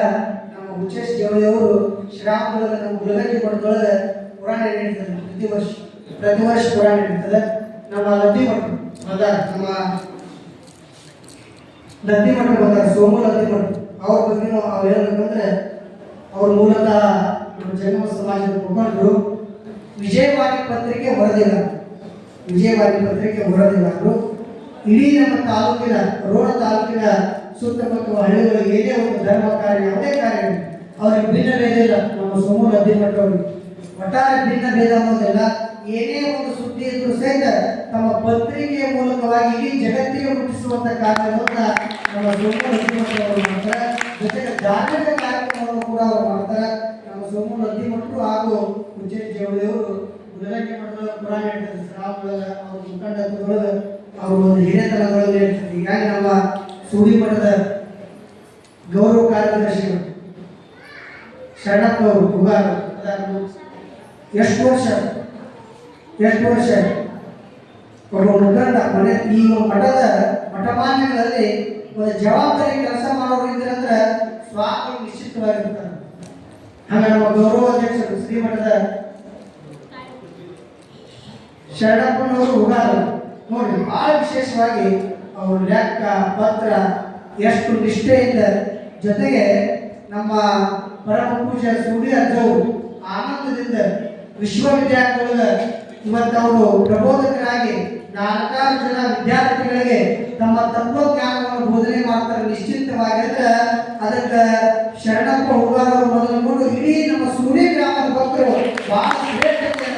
ನಮ್ಮ ಹುಚ್ಚೇಶ್ ಜವಳಿಯವರು ಶ್ರಾವಣದೊಳಗೆ ನಮ್ಮ ಗುಲಗಂಜಿ ಮಠದೊಳಗೆ ಪುರಾಣ ನಡೀತದೆ. ಪ್ರತಿ ವರ್ಷ ಪುರಾಣ ನಡೀತದೆ. ನಮ್ಮ ಲದ್ದಿ ಮಠ ಬಂದಾರ, ನಮ್ಮ ಲದ್ದಿ ಮಠ ಬಂದಾರ, ಸೋಮು ಲದ್ದಿ ಮಠ. ಅವ್ರ ಬಗ್ಗೆ ಅವ್ರು ಹೇಳ್ಬೇಕಂದ್ರೆ, ಅವ್ರ ಮೂಲತಃ ನಮ್ಮ ಜಂಗಮ ಸಮಾಜದ ಮುಖಂಡರು. ವಿಜಯವಾಣಿ ಪತ್ರಿಕೆ ಹೊರದಿಗಾರರು. ಇಡೀ ನಮ್ಮ ತಾಲೂಕಿನ ರೋಣ ತಾಲೂಕಿನ ಸುತ್ತಮುತ್ತ ಹಳ್ಳಿಗಳಿಗೆ ಏನೇ ಒಂದು ಧರ್ಮ ಕಾರ್ಯ, ಯಾವುದೇ ಕಾರ್ಯ ಅವ್ರಿಗೆ ಭಿನ್ನ ಭೇದ ಇಲ್ಲ. ನಮ್ಮ ಸೋಮು ಲದ್ದಿ ಮಠ ಅವ್ರಿಗೆ ಒಟ್ಟಾರೆ ಭಿನ್ನ ಭೇದ ಅನ್ನೋದಿಲ್ಲ. ಏನೇ ಒಂದು ಸುದ್ದಿ ಇದ್ರೂ ಸಹಿತ ತಮ್ಮ ಪತ್ರಿಕೆಯ ಮೂಲಕವಾಗಿ ಇಡೀ ಜಗತ್ತಿಗೆ ಮುಟ್ಟಿಸುವಂತ ಕಾರ್ಯವನ್ನು ನಮ್ಮ ಸೋಮು ಲದ್ದಿ ಮಠ ಅವರು ಮಾಡ್ತಾರೆ. ಜೊತೆಗೆ ಧಾರ್ಮಿಕ ಕಾರ್ಯಕ್ರಮವನ್ನು ಕೂಡ ಅವರು ಮಾಡ್ತಾರೆ. ನಮ್ಮ ಸೋಮು ಲದ್ದಿ ಮಠರು ಹಾಗೂ ಹುಚ್ಚೇಶ್ ಜವಳಿಯವರು ಗುಲಗಂಜಿ ಮಠದೊಳಗೆ ಪುರಾಣ ಹೇಳ್ತಾರೆ. ಶ್ರಾವಣದೊಳಗೆ ಅವ್ರ ಮುಖಂಡತ್ವದೊಳಗೆ ಅವರು ಒಂದು ಹಿರಿಯತನದೊಳಗೆ ಹೇಳ್ತಾರೆ. ಹೀಗಾಗಿ ನಮ್ಮ ಸೂಡಿ ಮಠದ ಗೌರವ ಕಾರ್ಯದರ್ಶಿಗಳು ಶರಣಪ್ಪ ಅವರು ಹುಗಾರ ಎಷ್ಟು ವರ್ಷ ಒಬ್ಬ ಮುಖಂಡ ಮನೆ ಈ ಮಠದ ಮಠಮಾನ್ಯಗಳಲ್ಲಿ ಒಂದು ಜವಾಬ್ದಾರಿ ಕೆಲಸ ಮಾಡೋರು ಇದ್ರಂದ್ರೆ ಸ್ವಾಮಿ ನಿಶ್ಚಿತವಾಗಿರ್ತಾರೆ. ಹಾಗೆ ನಮ್ಮ ಗೌರವ ಅಧ್ಯಕ್ಷರು ಶ್ರೀಮಠದ ಶರಣಪ್ಪನವರು ಹುಗಾರ ನೋಡಿ, ಬಹಳ ವಿಶೇಷವಾಗಿ ಅವ್ರ ಲೆಕ್ಕ ಪತ್ರ ಎಷ್ಟು ನಿಷ್ಠೆಯಿಂದ, ಜೊತೆಗೆ ನಮ್ಮ ಪರಮ ಪೂಜ್ಯ ಸೂಡಿ ಅಜ್ಜವರು ಆನಂದದಿಂದ ವಿಶ್ವವಿದ್ಯಾಲಯದೊಳಗೆ ಇವತ್ತು ಅವರು ಪ್ರಬೋಧಕರಾಗಿ 4 ಜನ ವಿದ್ಯಾರ್ಥಿಗಳಿಗೆ ತಮ್ಮ ತತ್ವಜ್ಞಾನವನ್ನು ಬೋಧನೆ ಮಾಡ್ತಾರೆ ನಿಶ್ಚಿತವಾಗಿದ್ರೆ. ಅದಕ್ಕೆ ಶರಣಪ್ಪ ಹುಗಾರ್ ಅವರು ಮೊದಲುಗೊಂಡು ಇಡೀ ನಮ್ಮ ಸೂಡಿ ಗ್ರಾಮದ ಭಕ್ತರು ಬಹಳ ಶ್ರೇಷ್ಠತೆಯನ್ನು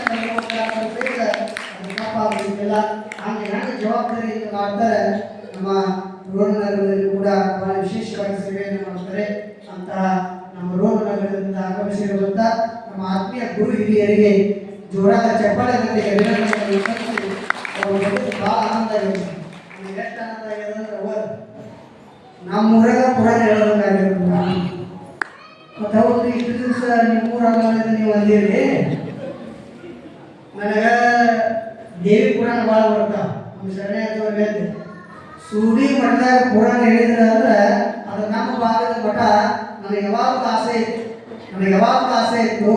ಹಂಗೆ ಜವಾಬ್ದಾರಿಯಿಂದ ಮಾಡ್ತಾರೆ. ನಮ್ಮ ರೋಣ ನಗರದಲ್ಲಿ ಕೂಡ ಬಹಳ ವಿಶೇಷವಾಗಿ ಸೇವೆಯನ್ನು ಮಾಡ್ತಾರೆ. ಅಂತಹ ನಮ್ಮ ರೋಣ ನಗರದಿಂದ ಆಗಮಿಸಿರುವಂತ ನಮ್ಮ ಆತ್ಮೀಯ ಗುರು ಹಿರಿಯರಿಗೆ ಜೋರಾದ ಚಪ್ಪಾಳೆಯೊಂದಿಗೆ ಅಭಿನಂದನೆಗಳನ್ನು ಸಲ್ಲಿಸಿ ಬಹಳ ಆನಂದ ಆಗಿದೆ. ಎಷ್ಟು ಆನಂದ ಆಗಿದೆ ಅಂದ್ರೆ ನಮ್ಮೂರಾಗ ಪುರಾಣ ಹೇಳೋದಂಗಾಗಿರುತ್ತೆ. ಮತ್ತು ಹೌದು, ಇಷ್ಟು ದಿವಸ ನಿಮ್ಮೂರಾಗ ನೀವು ಅಂದಿರಿ, ನನಗೆ ದೇವಿ ಪುರಾಣ ಭಾಳ ಬರ್ತಾವ. ನಮ್ಮ ಶರಣೆ ಹೇಳ್ದೆ ಸೂಡಿ ಮಠದಾಗ ಪುರಾಣ ಹೇಳಿದ್ರೆ ಅಂದ್ರೆ ಅದು ನಮ್ಮ ಭಾಗದ ಮಠ. ನನಗೆ ಯಾವಾಗಲೂ ಆಸೆ ಇತ್ತು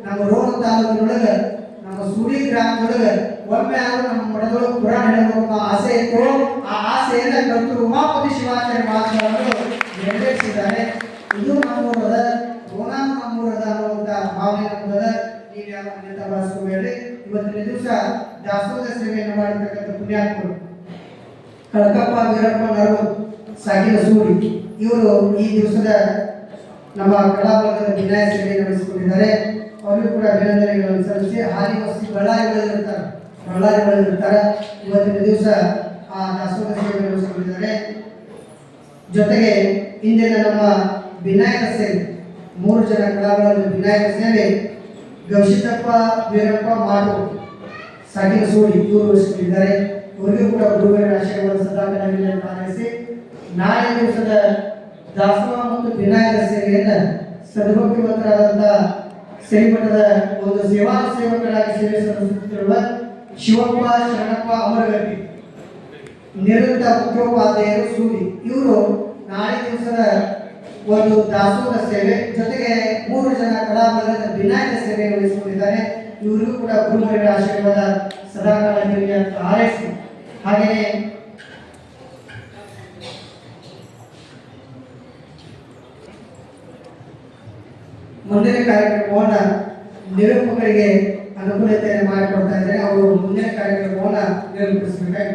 ನಮ್ಮ ರೋಣ ತಾಲೂಕಿನೊಳಗೆ ನಮ್ಮ ಸೂಡಿ ಗ್ರಾಮದೊಳಗೆ ಒಮ್ಮೆ ಆದರೂ ನಮ್ಮ ಮಠದೊಳಗೆ ಪುರಾಣ ಹೇಳಬೇಕು ಆಸೆ ಇತ್ತು. ಆ ಆಸೆಯನ್ನು ಡಾಕ್ಟರ್ ಉಮಾಪತಿ ಶಿವಾಚಾರ್ಯ ಮಹಾಸ್ವಾಮಿಗಳು ನೆರವೇರಿಸಿದ್ದಾರೆ. ಇದು ನಮ್ಮೂರದ ರೋಣ ನಮ್ಮೂರದ ಅನ್ನುವಂಥ ಭಾವನೆ ನಮ್ಮದ. ನೀವು ಯಾವ ಅನ್ಯತಾ ಭಾವಿಸಬೇಡಿ. ಇವತ್ತಿನ ದಿವಸ ದಾಸೋಹ ಸೇವೆಯನ್ನು ಮಾಡಿರ್ತಕ್ಕಂಥ ಪುಣ್ಯಾತ್ಮರು ಕಳಕಪ್ಪ ವೀರಪ್ಪ ನರವು ಸಾಗಿನ ಸೂಡಿ ಇವರು ಈ ದಿವಸದ ನಮ್ಮ ಕಲಾಬಲದ ವಿನಾಯ ಸೇವೆಯನ್ನು ನಡೆಸಿಕೊಂಡಿದ್ದಾರೆ. ಅವರಿಗೂ ಕೂಡ ಅಭಿನಂದನೆಗಳನ್ನು ಸಲ್ಲಿಸಿ ಹಾಲಿ ವಸ್ತಿ ಬಳ್ಳಾರಿಗಳಿರ್ತಾರೆ. ಇವತ್ತಿನ ದಿವಸ ಆ ದಾಸೋಹ ಸೇವೆಯನ್ನು ನಡೆಸಿಕೊಂಡಿದ್ದಾರೆ. ಜೊತೆಗೆ ಇಂದಿನ ನಮ್ಮ ವಿನಾಯಕ ಸೇವೆ 3 ಜನ ಕಲಾಬಲದ ವಿನಾಯಕ ಸೇವೆ ಗವಿಸಿದ್ದಪ್ಪ ವೀರಪ್ಪ ಮಾಡು ಸಾಗಿನ ಸೂಡಿ ಇವರು ವಹಿಸಿಕೊಂಡಿದ್ದಾರೆ. ಅವರಿಗೂ ಕೂಡ ಗುರುವಿನ ಆಶೀರ್ವಾದ ಸದಾಕಾಲ ಹಾರೈಸಿ ನಾಳೆ ದಿವಸದ ದಾಸೋಹ ಮತ್ತು ವಿನಾಯಕ ಸೇವೆಯನ್ನು ಸದ್ಭಕ್ತಿವಂತರಾದಂಥ ಶ್ರೀಮಠದ ಒಂದು ಸೇವಾ ಸೇವಕರಾಗಿ ಸೇವೆ ಸಲ್ಲಿಸುತ್ತಿರುವ ಶಿವಪ್ಪ ಶರಣಪ್ಪ ಅಮರಗಟ್ಟಿ, ನಿವೃತ್ತ ಮುಖ್ಯೋಪಾಧ್ಯಾಯರು ಸೂಡಿ ಇವರು ನಾಳೆ ದಿವಸದ ಒಂದು ದಾಸೋಹ ಸೇವೆ ಜೊತೆಗೆ 3 ಜನ ಕಲಾಬಲದ ವಿನಾಯಕ ಸೇವೆಯನ್ನು ವಹಿಸಿಕೊಂಡಿದ್ದಾರೆ. ಇವರಿಗೂ ಕೂಡ ಗುರುವಿನ ಆಶೀರ್ವಾದ ಸದಾಕಾಲ ನೀಡಲಿ ಅಂತ ಹಾರೈಸಿ, ಹಾಗೆಯೇ ಮುಂದಿನ ಕಾರ್ಯಕ್ರಮವನ್ನು ನಿರೂಪಕರಿಗೆ ಅನುಕೂಲತೆಯನ್ನು ಮಾಡಿಕೊಡ್ತಾ ಇದ್ದಾರೆ. ಅವರು ಮುಂದಿನ ಕಾರ್ಯಕ್ರಮವನ್ನು ನಿರೂಪಿಸಬೇಕಾಗಿ